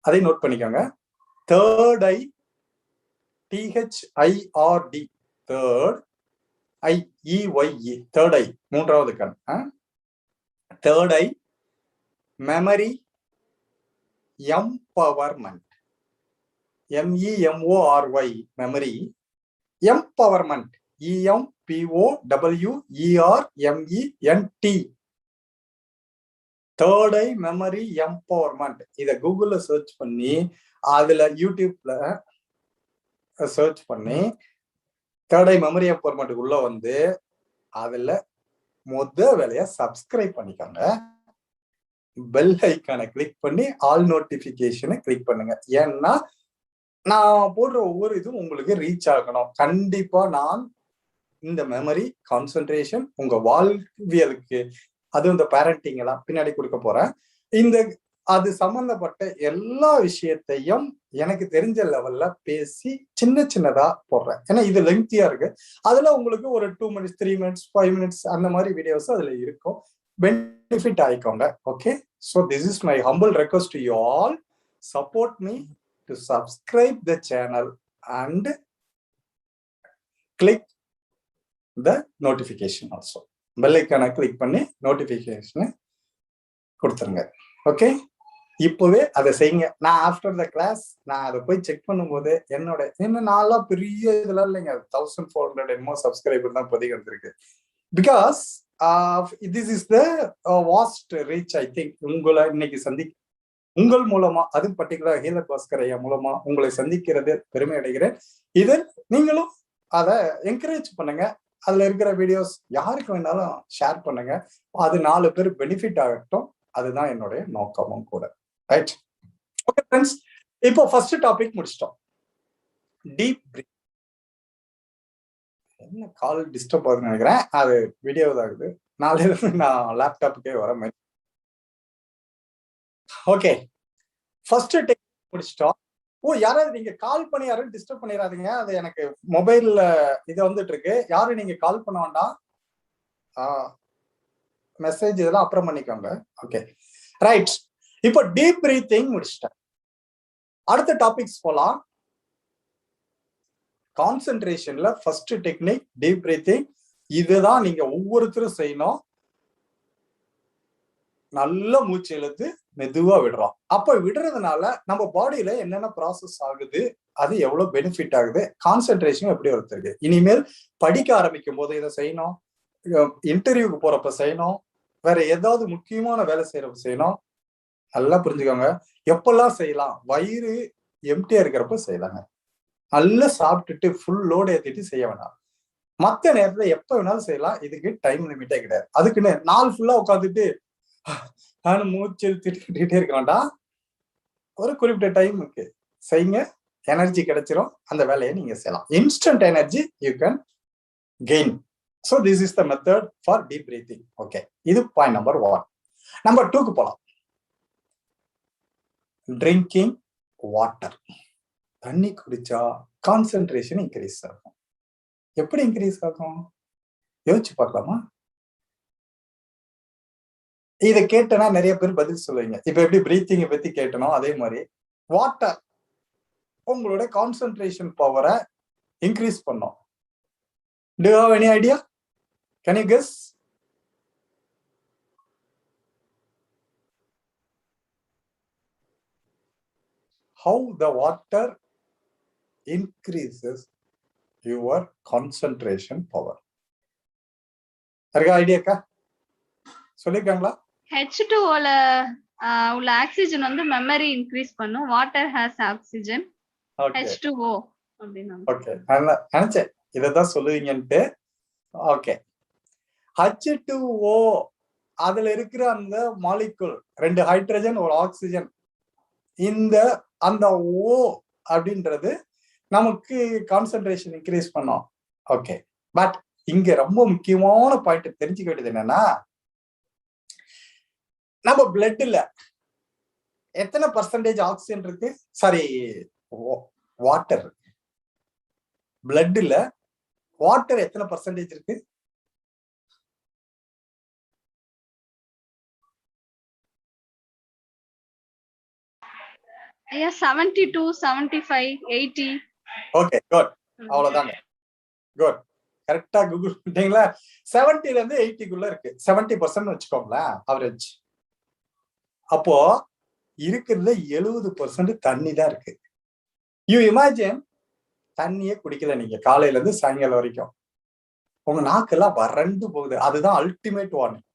அதை நோட் பண்ணிக்கோங்க, third eye, THIRD, third IEYE, third eye, மூன்றாவது கண், third eye memory empowerment, MEMORY, memory empowerment, EMPOWERMENT, third eye memory empowerment. இத கூகுள்ல சர்ச் பண்ணி, அதுல யூடியூப்ல சர்ச் பண்ணி தேர்ட் ஐ மெமரி எம்பவர்மெண்ட் உள்ள வந்து அதுல வேலையா சப்ஸ்கிரைப் பண்ணிக்கோங்க. பெல் ஐக்கானை கிளிக் பண்ணி ஆல் நோட்டிபிகேஷனை கிளிக் பண்ணுங்க. ஏன்னா நான் போடுற ஒவ்வொரு இதுவும் உங்களுக்கு ரீச் ஆகணும். கண்டிப்பா நான் இந்த மெமரி கான்சென்ட்ரேஷன் உங்க வாழ்வியலுக்கு, அதுவும் இந்த பேரண்டிங் எல்லாம் பின்னாடி கொடுக்க போறேன். இந்த அது சம்பந்தப்பட்ட எல்லா விஷயத்தையும் எனக்கு தெரிஞ்ச லெவல்ல பேசி சின்ன சின்னதா போடுறேன். ஏன்னா இது லெங்க்தியா இருக்கு. அதுல உங்களுக்கு ஒரு 2 minutes 3 minutes 5 minutes அந்த மாதிரி வீடியோஸ் அதுல இருக்கும். பெனிஃபிட் ஆயிக்கோங்க. Okay, so this is my humble request to you all. Support me to subscribe the channel and click the notification also. Bell icon click பண்ணி notification கொடுத்துருங்க. ஓகே, இப்பவே அதை செய்யுங்க. நான் ஆஃப்டர் த கிளாஸ் நான் அதை போய் செக் பண்ணும்போது என்ன நான்லாம் பெரிய இதெல்லாம் இல்லைங்க, 1400 என்னமோ சப்ஸ்கிரைபர் தான் இப்போதைக்கு வந்திருக்கு. Because this is the vast reach. I think உங்களை இன்னைக்கு உங்கள் மூலமா, அது பர்டிகுலர் ஹீலர் பாஸ்கர் ஐயா மூலமா உங்களை சந்திக்கிறது பெருமை அடைகிறேன். இதில் நீங்களும் அதை என்கரேஜ் பண்ணுங்க. அதுல இருக்கிற வீடியோஸ் யாருக்கு வேணாலும் ஷேர் பண்ணுங்க. அது 4 பேர் பெனிஃபிட் ஆகட்டும். அதுதான் என்னுடைய நோக்கமும் கூட. ரைட், ஓகே ஃப்ரெண்ட்ஸ், இப்போ ஃபர்ஸ்ட் டாபிக் முடிச்சிட்டோம். Deep breath. என்ன கால் டிஸ்டர்ப் ஆகுதுன்னு நினைக்கிறேன், அது வீடியோ ஆகுது. நாளையில இருந்து நான் லேப்டாப்புக்கே வர மாதிரி. ஓகே, ஃபர்ஸ்ட் டெக்னிக் முடிச்சிட்டோம். ஓ, யாராவது நீங்க கால் பண்ணி யாரும் டிஸ்டர்ப் பண்ணிடாதீங்க. அது எனக்கு மொபைல்ல இது வந்துட்டு இருக்கு. யாரும் நீங்க கால் பண்ண வேண்டாம். மெசேஜ் இதெல்லாம் அப்புறம் பண்ணிக்கோங்க. Okay, right. இப்போ டீப் பிரீத்திங் முடிச்சிட்டேன். அடுத்த டாபிக்ஸ் போலாம். கான்சென்ட்ரேஷன்ல ஃபர்ஸ்ட் டெக்னிக் டீப் பிரீத்திங். இதுதான் நீங்க ஒவ்வொருத்தரும் செய்யணும். நல்ல மூச்சு இழுத்து மெதுவா விடுறோம். அப்ப விடுறதுனால நம்ம பாடியில என்னென்ன ப்ராசஸ் ஆகுது, அது எவ்வளவு பெனிஃபிட் ஆகுது, கான்சென்ட்ரேஷன் எப்படி ஒருத்தருக்கு. இனிமேல் படிக்க ஆரம்பிக்கும் போது இதை செய்யணும், இன்டர்வியூக்கு போறப்ப செய்யணும், வேற ஏதாவது முக்கியமான வேலை செய்யறப்ப செய்யணும். நல்லா புரிஞ்சுக்கோங்க. எப்பெல்லாம் செய்யலாம்? வயிறு எம்டியா இருக்கிறப்ப செய்யலாங்க. நல்லா சாப்பிட்டுட்டு ஃபுல் லோடு ஏத்திட்டு செய்ய வேண்டாம். மத்த நேரத்துல எப்ப வேணாலும் செய்யலாம். இதுக்கு டைம் லிமிட்டே கிடையாது. அதுக்குன்னு நாள் ஃபுல்லா உட்காந்துட்டு மூச்சு திட்டிகிட்டே இருக்க வேண்டாம். ஒரு குறிப்பிட்ட டைம் இருக்கு, செய்யுங்க. எனர்ஜி கிடைச்சிரும். அந்த வேலையை நீங்க செய்யலாம். Instant energy you can gain. So this is the method for deep breathing. Okay, இது பாயிண்ட் நம்பர் 1. நம்பர் 2க்கு போலாம். Drinking water. தண்ணி குடிச்சா கான்சென்ட்ரேஷன் இன்க்ரீஸ் ஆகும். எப்படி இன்க்ரீஸ் ஆகும் யோசிச்சு பார்க்கலாமா? இதை கேட்டனா நிறைய பேர் பதில் சொல்லுவீங்க. இப்ப எப்படி பிரீத்திங் பத்தி கேட்டனோ அதே மாதிரி வாட்டர் உங்களோட கான்சென்ட்ரேஷன் பவரை இன்க்ரீஸ் பண்ணும். Do you have any idea? Can you guess? How the water increases your concentration power? இருக்கா ஐடியாக்கா? சொல்லிருக்காங்களா? H2O உள்ள ஆக்சிஜன் வந்து மெமரி இன்க்ரீஸ் பண்ணும். Water has oxygen. H2O அப்படினா. ஓகே, நான் நினைச்சேன் இததான் சொல்லுவீங்கன்ட்டு. ஓகே, H2O அதுல இருக்கிற அந்த மாலிகுல் 2 ஹைட்ரஜன் ஒரு ஆக்சிஜன். அந்த O அப்படின்றது நமக்கு கான்சென்ட்ரேஷன் இன்க்ரீஸ் பண்ணும். ஓகே, பட் இங்க ரொம்ப முக்கியமான பாயிண்ட் தெரிஞ்சுக்க வேண்டியது என்னன்னா, நம்ம பிளட்ல எத்தனை பர்சன்டேஜ் ஆக்சிஜன் இருக்கு? Sorry, water. பிளட்ல வாட்டர் எத்தனை பர்சன்டேஜ் இருக்கு? ஐயா 72, 75, 80. Okay, good. அவ்வளவுதாங்க. குட், கரெக்டா கூகுள் பண்ணிட்டீங்களா? 70ல இருந்து 80க்குள்ள இருக்கு. 70% வச்சுக்கோங்களேன் அவரேஜ். அப்போ இருக்கிறதுல 70% தண்ணி தான் இருக்கு. யூ இமேஜின், தண்ணியே குடிக்கல நீங்க காலையில இருந்து சாயங்காலம் வரைக்கும், உங்க நாக்கெல்லாம் வறண்டு போகுது. அதுதான் அல்டிமேட் வார்னிங்.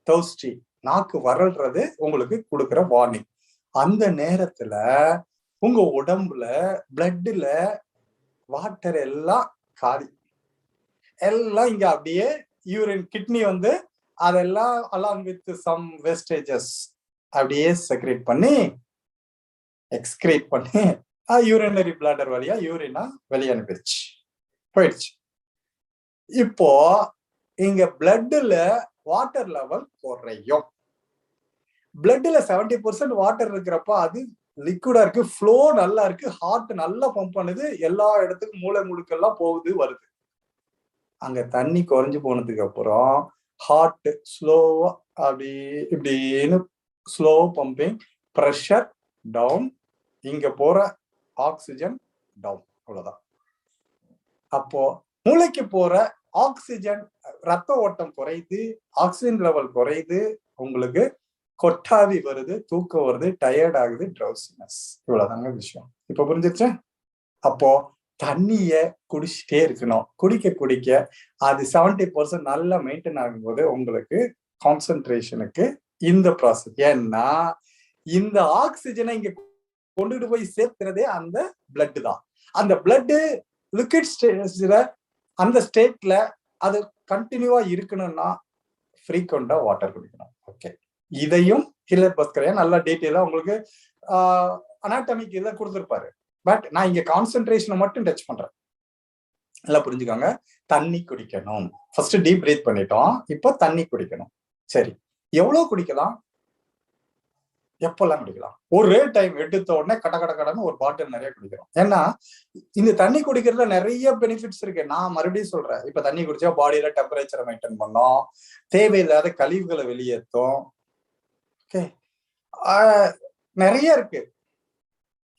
தர்ஸ்டி, நாக்கு வறள்றது உங்களுக்கு கொடுக்கிற வார்னிங். அந்த நேரத்துல உங்க உடம்புல பிளட்ல வாட்டர் எல்லாம் காலி. எல்லாம் இங்க அப்படியே யூரின், கிட்னி வந்து அதெல்லாம் அலாங் வித் சம் வேஸ்டேஜஸ் அப்படியே செக்ரேட் பண்ணி எக்ஸ்கிரேட் பண்ணி யூரினரி பிளாடர் வழியா யூரினா வெளியே அனுப்பிடுச்சு, போயிடுச்சு. இப்போ இங்க பிளட்ல வாட்டர் லெவல் குறையும். பிளட்ல 70% வாட்டர் இருக்கிறப்ப அது லிக்விடா இருக்கு, ஃப்ளோ நல்லா இருக்கு, ஹார்ட் நல்லா பம்ப் பண்ணுது, எல்லா இடத்துக்கும் மூளை முடுக்கெல்லாம் போகுது வருது. அங்க தண்ணி குறைஞ்சு போனதுக்கு அப்புறம் ஹார்ட் ஸ்லோவா அப்படி இப்படின்னு ஸ்லோ பம்பிங், ப்ரெஷர் டவுன், இங்க போற ஆக்சிஜன் டவுன், அவ்வளவுதான். அப்போ மூளைக்கு போற ஆக்சிஜன், ரத்த ஓட்டம் குறையுது, ஆக்சிஜன் லெவல் குறையுது, உங்களுக்கு கொட்டாவி வருது, தூக்கம் வருது, டயர்ட் ஆகுது, ட்ரௌசினஸ். இவ்வளவுதாங்க விஷயம். இப்ப புரிஞ்சிருச்சு? அப்போ தண்ணிய குடிச்சிட்டே இருக்கணும். குடிக்க குடிக்க அது 70% நல்லா மெயின்டைன் ஆகும்போது உங்களுக்கு கான்சென்ட்ரேஷனுக்கு இந்த ப்ராசஸ். ஏன்னா இந்த ஆக்சிஜனை இங்க கொண்டுட்டு போய் சேர்த்துறதே அந்த பிளட் தான். அந்த பிளட் லிக்விட் ஸ்டேஜ்ல, அந்த ஸ்டேட்ல அது கண்டினியூவா இருக்கணும்னா ஃப்ரீக்வெண்டா வாட்டர் குடிக்கணும். ஓகே, இதையும் ஹில்லர் பஸ்கரையா நல்லா டீட்டெயிலா உங்களுக்கு அனாட்டமிக் இதை கொடுத்துருப்பாரு. பட் நான் இங்க கான்சென்ட்ரேஷனை மட்டும் டச் பண்றேன். எல்லாம் புரிஞ்சுக்கோங்க. தண்ணி குடிக்கணும். ஃபர்ஸ்ட் டீப் பிரீத் பண்ணிட்டோம். இப்போ தண்ணி குடிக்கணும். சரி, எவ்வளவு குடிக்கலாம், எப்பெல்லாம் குடிக்கலாம்? ஒரே டைம் எடுத்த உடனே கட கட கடன்னு ஒரு பாட்டில் நிறைய குடிக்கிறோம். ஏன்னா இந்த தண்ணி குடிக்கிறதுல நிறைய பெனிஃபிட்ஸ் இருக்கு. நான் மறுபடியும் சொல்றேன், இப்ப தண்ணி குடிச்சா பாடியில டெம்பரேச்சரை மெயின்டைன் பண்ணோம், தேவையில்லாத கழிவுகளை வெளியேற்றும். ஓகே, நிறைய இருக்கு.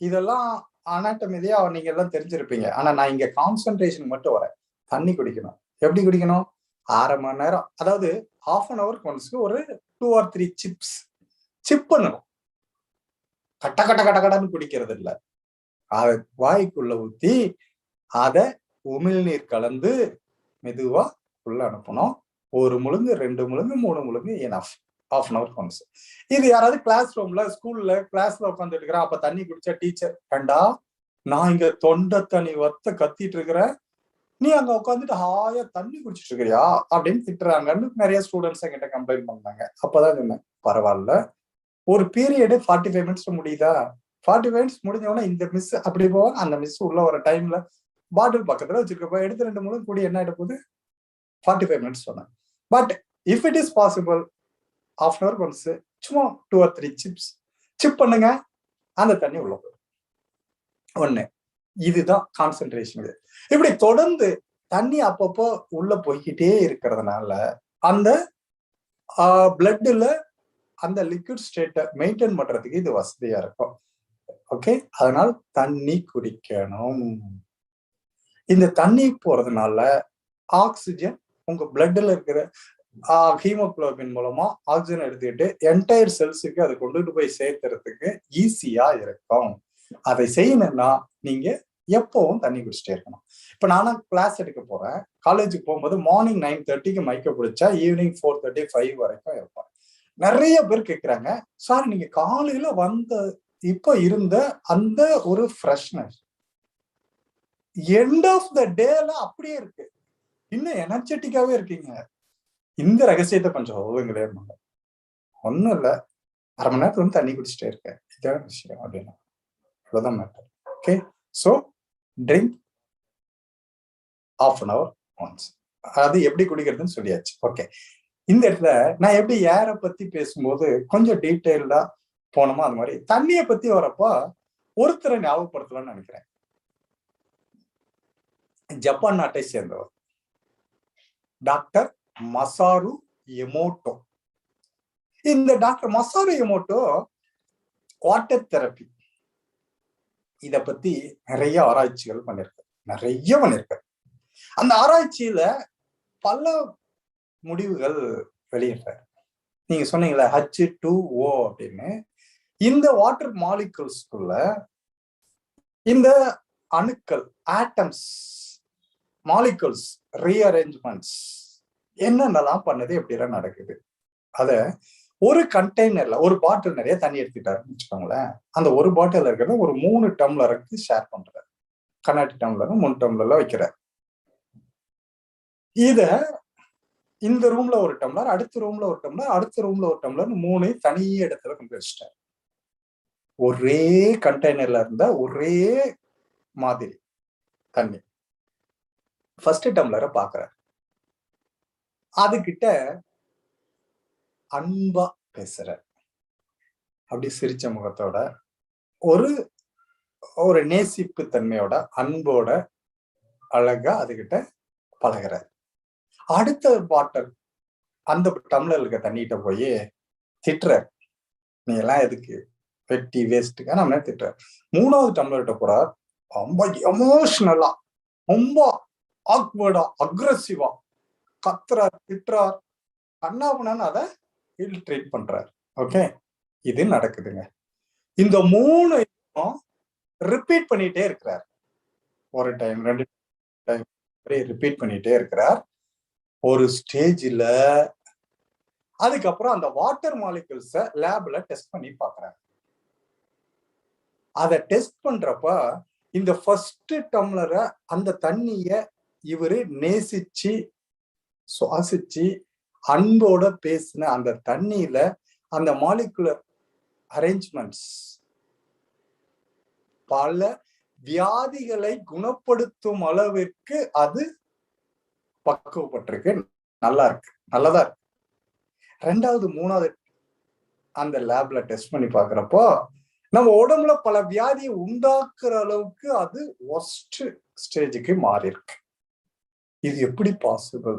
இதெல்லாம் அனாட்டமியா நீங்க எல்லாம் தெரிஞ்சிருப்பீங்க. ஆனா நான் இங்க கான்சென்ட்ரேஷன் மட்டும் வரேன். தண்ணி குடிக்கணும். எப்படி குடிக்கணும்? 1/2 மணி நேரம், அதாவது 1/2 hour ஒன்ஸ்க்கு ஒரு 2 or 3 சிப் பண்ணணும். கட்ட கட்ட கட்ட கடன்னு குடிக்கிறது இல்ல. அதை வாய்க்குள்ள ஊத்தி அத உமிழ்நீர் கலந்து மெதுவா உள்ள அனுப்பணும். 1 முழுங்கு 2 முழுங்கு 3 முழுங்கு எனஃப். 1/2 hour once. இது யாராவது கிளாஸ் ரூம்ல ஸ்கூல்ல கிளாஸ்ல உட்காந்துட்டு இருக்கிறேன், அப்ப தண்ணி குடிச்சா டீச்சர், கண்டா நான் இங்க தொண்டை தண்ணி வத்த கத்திட்டு இருக்கிறேன், நீ அங்க உட்காந்துட்டு ஹாயா தண்ணி குடிச்சிட்டு இருக்கிறியா அப்படின்னு திட்டுறாங்கன்னு நிறைய ஸ்டூடெண்ட்ஸ் என்கிட்ட கம்ப்ளைண்ட் பண்ணாங்க. அப்பதான் சொன்னேன், பரவாயில்ல, ஒரு பீரியடு 45 minutes முடியுதா, 45 minutes முடிஞ்சவொடனே இந்த மிஸ் அப்படி போவாங்க, அந்த மிஸ் உள்ள வர டைம்ல பாட்டில் பக்கத்துல வச்சிருக்கப்ப எடுத்து 2 முழுங்க கூடி என்ன ஆயிட போகுது, 45 minutes சொன்னேன். But if it is possible 1/2 hour once சும்மா 2 or 3 சிப் பண்ணுங்க, அந்த தண்ணி உள்ள போகும். ஒண்ணு, இதுதான் கான்சென்ட்ரேஷன். இப்படி தொடர்ந்து தண்ணி அப்பப்போ உள்ள போய்கிட்டே இருக்கிறதுனால அந்த பிளட்ல அந்த லிக்விட் ஸ்டேட்டை மெயின்டைன் பண்றதுக்கு இது வசதியா இருக்கும். ஓகே, அதனால தண்ணி குடிக்கணும். இந்த தண்ணி போறதுனால ஆக்சிஜன் உங்க பிளட்ல இருக்கிற ஹீமோகுளோபின் மூலமா ஆக்சிஜன் எடுத்துக்கிட்டு என்டையர் செல்ஸுக்கு அதை கொண்டுட்டு போய் சேர்த்துறதுக்கு ஈஸியா இருக்கும். அதை செய்யணும்னா நீங்க எப்பவும் தண்ணி குடிச்சிட்டே இருக்கணும். இப்ப நானும் கிளாஸ் எடுக்க போறேன், காலேஜுக்கு போகும்போது மார்னிங் 9:30 மைக்க பிடிச்சா ஈவினிங் 4:35 வரைக்கும் இருப்பேன். நிறைய பேர் கேட்கிறாங்க, சார் நீங்க காலையில வந்த இப்ப இருந்த அந்த ஒரு ஃப்ரெஷ்னஸ் எண்ட் ஆஃப் த டேல அப்படியே இருக்கு, இன்னும் எனர்ஜெட்டிக்காவே இருக்கீங்க. இந்த ரகசியத்தை கொஞ்சம் ஒழுங்குலே இருந்தாங்க. ஒண்ணும் இல்ல, 1/2 மணி நேரத்துல வந்து தண்ணி குடிச்சிட்டே இருக்கேன், இதான் விஷயம் அப்படின்னா. அவ்வளவுதான் matter. Okay, so drink 1/2 hour once. அது எப்படி குடிக்கிறதுன்னு சொல்லியாச்சு. ஓகே, இந்த இடத்துல நான் எப்படி ஏரை பத்தி பேசும்போது கொஞ்சம் டீட்டெயில்டா போனோமா, அது மாதிரி தண்ணியை பத்தி வரப்போ ஒருத்தரை ஞாபகப்படுத்தலாம்னு நினைக்கிறேன். ஜப்பான் நாட்டை சேர்ந்தவர் டாக்டர் மசாரு எமோட்டோ. இந்த doctor Masaru Emoto water therapy இத பத்தி நிறைய ஆராய்ச்சிகள் பண்ணிருக்காரு. அந்த ஆராய்ச்சியில பல முடிவுகள் வெளியிட்டார். நீங்க சொன்னீங்களா H2O அப்படின்னு, இந்த வாட்டர் மாலிகுல்ஸ்குள்ள இந்த அணுக்கள், ஆட்டம்ஸ், மாலிகுல்ஸ் ரீஅரேஞ்ச்மெண்ட்ஸ் என்னென்னலாம் பண்ணுது, எப்படி எல்லாம் நடக்குது, அத ஒரு கண்டெய்னர்ல ஒரு பாட்டில் நிறைய தண்ணி எடுத்துட்டாருன்னு வச்சுக்கோங்களேன். அந்த ஒரு பாட்டில் இருக்கிறத ஒரு 3 டம்ளருக்கு ஷேர் பண்றாரு. கண்ணாடி டம்ளர் 3 டம்ளர்ல வைக்கிறார். இத இந்த ரூம்ல ஒரு டம்ளர், அடுத்த ரூம்ல ஒரு டம்ளர், அடுத்த ரூம்ல ஒரு டம்ளர், 3 தனி இடத்துல கொண்டு வச்சுட்டார். ஒரே கண்டெய்னர்ல இருந்த ஒரே மாதிரி தண்ணி. ஃபர்ஸ்ட் டம்ளரை பாக்குறாரு. அதுகிட்ட அன்பா பேசுற, அப்படி சிரிச்ச முகத்தோட, ஒரு நேசிப்பு தன்மையோட, அன்போட அழகா அதுகிட்ட பழகுற. அடுத்த பாட்டில் அந்த டம்ளர் இருக்க தண்ணிட்ட போய் திட்டுற, நீ எல்லாம் எதுக்கு வெட்டி வேஸ்ட்டுங்க நம்ம திட்டுற. 3வது டம்ளர்கிட்ட போற, ரொம்ப எமோஷனலா, ரொம்ப ஆக்வர்டா, அக்ரெசிவா கத்துறார், திட்டுறார், கண்ணாபுனான்னு அதை ட்ரீட் பண்றாரு. ஓகே, இது நடக்குதுங்க. இந்த 3 ரிப்பீட் பண்ணிட்டே இருக்கிறார். ஒரு டைம் 2 டைம் ரிப்பீட் பண்ணிட்டே இருக்கிறார். ஒரு ஸ்டேஜ்ல அதுக்கப்புறம் அந்த வாட்டர் மாலிகுல்ஸ லேப்ல டெஸ்ட் பண்ணி பாக்குறாரு. அதை டெஸ்ட் பண்றப்ப இந்த ஃபர்ஸ்ட் டம்ளரை, அந்த தண்ணிய இவரு நேசிச்சு சுவாசிச்சு அன்போட பேசின அந்த தண்ணியில அந்த மாலிகுலர் அரேஞ்ச்மெண்ட்ஸ் பல வியாதிகளை குணப்படுத்தும் அளவிற்கு அது பக்குவப்பட்டிருக்கு, நல்லா இருக்கு, நல்லதா இருக்கு. ரெண்டாவது மூணாவது அந்த லேப்ல டெஸ்ட் பண்ணி பாக்குறப்போ நம்ம உடம்புல பல வியாதியை உண்டாக்குற அளவுக்கு அது ஒஸ்ட் ஸ்டேஜுக்கு மாறி இருக்கு. இது எப்படி பாசிபிள்?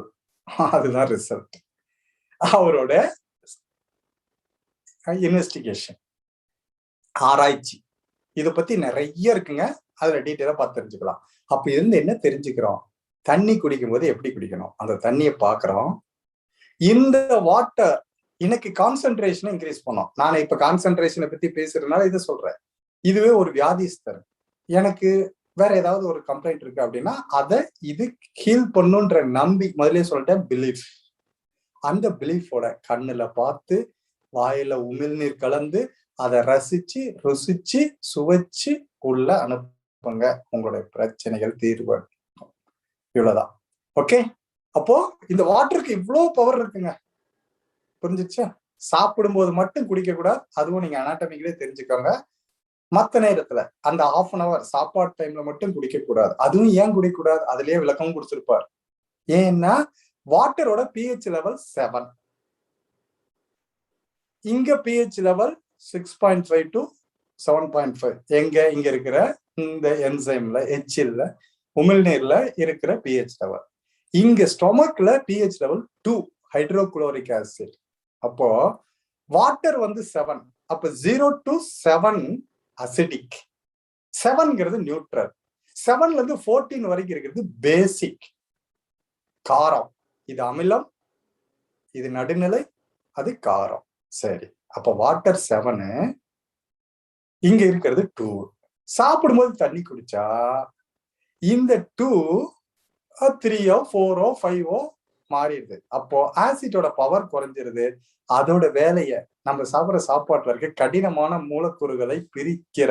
அதுதான் ரிசல்ட். அவரோட இன்வெஸ்டிகேஷன், ஆராய்ச்சி, இத பத்தி நிறைய இருக்குங்க. அதுல டீட்டெயிலா பார்த்து தெரிஞ்சுக்கலாம். அப்ப இருந்து என்ன தெரிஞ்சுக்கிறோம்? தண்ணி குடிக்கும் போது எப்படி குடிக்கணும், அந்த தண்ணியை பாக்குறோம். இந்த வாட்டர் எனக்கு கான்சென்ட்ரேஷனை இன்க்ரீஸ் பண்ணும். நான் இப்ப கான்சென்ட்ரேஷனை பத்தி பேசுறதுனால இதை சொல்றேன். இதுவே ஒரு வியாதிஸ்தர், எனக்கு வேற ஏதாவது ஒரு கம்ப்ளைண்ட் இருக்கு அப்படின்னா அதை இது ஹீல் பண்ணுன்ற முதலே சொல்லிட்டேன், பிலீஃப். அந்த பிலீஃபோட கண்ணுல பார்த்து வாயில உமிழ்நீர் கலந்து அதை ரசிச்சு ருசிச்சு சுவைச்சு உள்ள அனுப்புங்க, உங்களுடைய பிரச்சனைகள் தீர்வு. இவ்வளவுதான். ஓகே, அப்போ இந்த வாட்டருக்கு இவ்வளவு பவர் இருக்குங்க, புரிஞ்சிச்சா? சாப்பிடும்போது மட்டும் குடிக்க கூடாது, அதுவும் நீங்க அனாட்டமிக்கலே தெரிஞ்சுக்கோங்க. மத்த நேரத்துல அந்த 1/2 hour சாப்பாடு டைம்ல மட்டும் குடிக்க கூடாது. அதுவும் ஏன் குடிக்க கூடாது, அதுலயே விளக்கம் கொடுத்திருப்பார். ஏன்னா வாட்டரோட pH லெவல் 7, இங்க pH லெவல் 6.5 to 7.5. இங்க இருக்கிற இந்த என்சைம்ல எச்சில்ல உமிழ்நீர்ல இருக்கிற pH லெவல். இங்க ஸ்டொமக்ல pH லெவல் 2, ஹைட்ரோகுளோரிக் ஆசிட். அப்போ வாட்டர் 7, அப்ப 0 to 7 அசிடிக், 7ங்கிறது நியூட்ரல், 7ல இருந்து 14 வரைக்கும் இருக்கிறது பேசிக் காரம். இது அமிலம், இது நடுநிலை, அது காரம். சரி, அப்ப வாட்டர் 7, இங்க இருக்கிறது 2. சாப்பிடும்போது தண்ணி குடிச்சா இந்த 2 3 4 5 மாறிடுது. அப்போ ஆசிட்டோட பவர் குறைஞ்சிருது. அதோட வேலையை, நம்ம சாப்பிடுற சாப்பாட்டுல இருக்க கடினமான மூலக்கூறுகளை பிரிக்கிற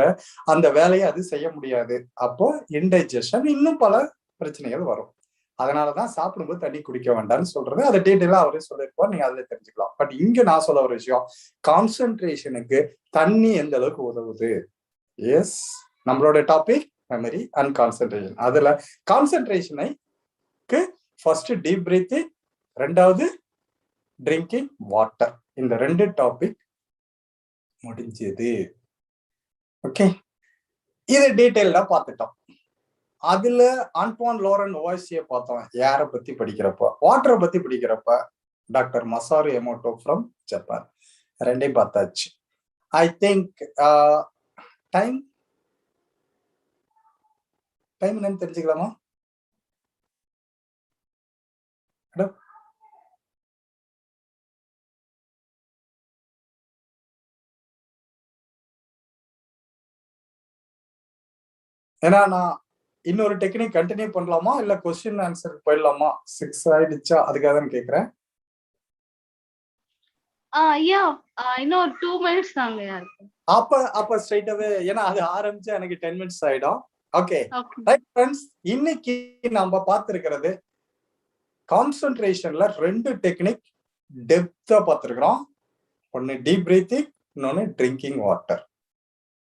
அந்த வேலையை அது செய்ய முடியாது. அப்போ இன்டைஜஷன், இன்னும் பல பிரச்சனைகள் வரும். அதனாலதான் சாப்பிடும்போது தண்ணி குடிக்க வேண்டாம்னு சொல்றது. அதை டீட்டெயிலா அவரே சொல்லியிருப்பார், நீங்க அதுல தெரிஞ்சுக்கலாம். பட் இங்க நான் சொல்ல ஒரு விஷயம், கான்சென்ட்ரேஷனுக்கு தண்ணி எந்த அளவுக்கு உதவுது. எஸ், நம்மளோட டாபிக் மெமரி அண்ட் கான்சென்ட்ரேஷன். அதுல கான்சென்ட்ரேஷனுக்கு ஃபர்ஸ்ட் டீப் பிரீத்திங், ரெண்டாவது ட்ரிங்கிங் வாட்டர். இந்த 2 டாபிக் முடிஞ்சது. ஓகே, இது டீட்டெயிலா பார்த்துட்டோம். அதுல ஆன்ட்வான் லோரன் ஓய்சியை பார்த்தோம். யாரை பத்தி படிக்கிறப்ப, வாட்டரை பத்தி படிக்கிறப்ப doctor Masaru Emoto from Japan. 2யும் பார்த்தாச்சு. ஐ திங்க் டைம் என்னன்னு தெரிஞ்சுக்கலாமா? ஏன்னா நான் இன்னொரு டெக்னிக் கண்டினியூ பண்ணலாமா, இல்ல கொஸ்டின் ஆன்சர் போயிடலாமா? 6 ஆயிடுச்சா, அதுக்காக தான் கேக்குறேன். இன்னும் 2 minutes தாங்க இருக்கு. அப்ப ஸ்ட்ரைட்டாவே, ஏன்னா அது ஆரம்பிச்சா எனக்கு 10 minutes ஆயிடும். ஓகே ரைட் ஃப்ரெண்ட்ஸ், இன்னைக்கு நம்ம பார்த்திருக்கிறது கான்சென்ட்ரேஷன்ல 2 டெக்னிக் டெப்தா பார்த்திருக்கிறோம். ஒன்னு டீப் பிரீத்திங், இன்னொன்னு ட்ரிங்கிங் வாட்டர்.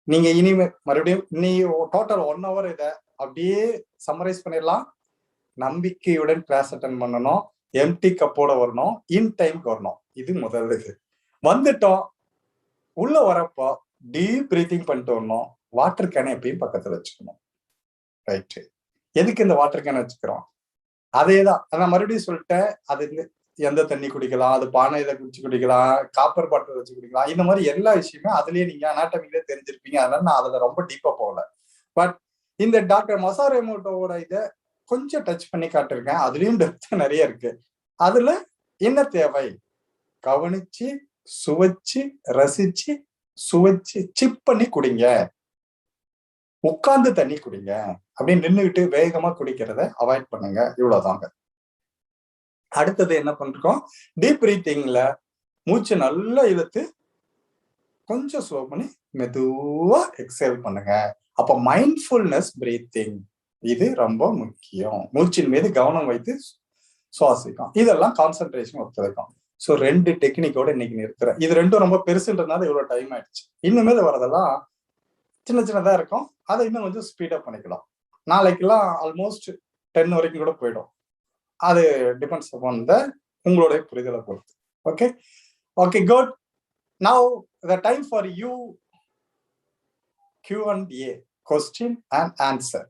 நீங்க இனிமே மறுபடியும் நீ டோட்டல் 1 hour இதை அப்படியே சம்மரைஸ் பண்ணிடலாம். நம்பிக்கையுடன் கிளாஸ் அட்டன் பண்ணணும், எம்டி கப்போட வரணும், இன் டைம்க்கு வரணும். இது முதல். இது வந்துட்டோம், உள்ள வரப்போ டீப் பிரீத்திங் பண்ணிட்டு வரணும். வாட்டர் கேனை எப்பயும் பக்கத்துல வச்சுக்கணும். ரைட்டு, எதுக்கு இந்த வாட்டர் கேனை வச்சுக்கிறோம்? அதேதான் நான் மறுபடியும் சொல்லிட்டேன். அது எந்த தண்ணி குடிக்கலாம், அது பானை இதை குடிக்கலாம், காப்பர் பாட்டில் வச்சு குடிக்கலாம், இந்த மாதிரி எல்லா விஷயமே அதுலயே நீங்க அனாட்டமிலே தெரிஞ்சிருப்பீங்க. அதனால நான் அதுல ரொம்ப டீப்பா போகல. பட் இந்த டாக்டர் மசாரு எமோட்டோவோட இதை கொஞ்சம் டச் பண்ணி காட்டிருக்கேன். அதுலயும் டெப்த் நிறைய இருக்கு. அதுல என்ன தேவை, கவனிச்சு சுவைச்சு ரசிச்சு சுவைச்சு சிப் பண்ணி குடிங்க. உட்கார்ந்து தண்ணி குடிங்க, அப்படின்னு நின்றுகிட்டு வேகமா குடிக்கிறத அவாய்ட் பண்ணுங்க. இவ்வளவுதாங்க. அடுத்தது என்ன பண்றோம், டீப் பிரீத்திங்ல மூச்சு நல்லா இழுத்து கொஞ்சம் ஸ்லோ பண்ணி மெதுவா எக்ஸேல் பண்ணுங்க. அப்ப மைண்ட்ஃபுல்னஸ் பிரீத்திங், இது ரொம்ப முக்கியம். மூச்சின் மீது கவனம் வைத்து சுவாசிக்கும். இதெல்லாம் கான்சென்ட்ரேஷன் ஒத்துழைக்கும். ஸோ 2 டெக்னிக்கோட இன்னைக்கு நிறுத்துறேன். இது 2ம் ரொம்ப பெருசுன்றதுனால இவ்வளவு டைம் ஆயிடுச்சு. இனிமேல் வரதெல்லாம் சின்ன சின்னதா இருக்கும். அதை இன்னும் கொஞ்சம் ஸ்பீட் அப் பண்ணிக்கலாம். நாளைக்கெல்லாம் ஆல்மோஸ்ட் 10 வரைக்கும் கூட போயிடும். அது டிபெண்ட்ஸ் அப்பான் உங்களுடைய புரிதலை பொறுத்து. Okay okay good. Now the time for you Q&A, question and answer.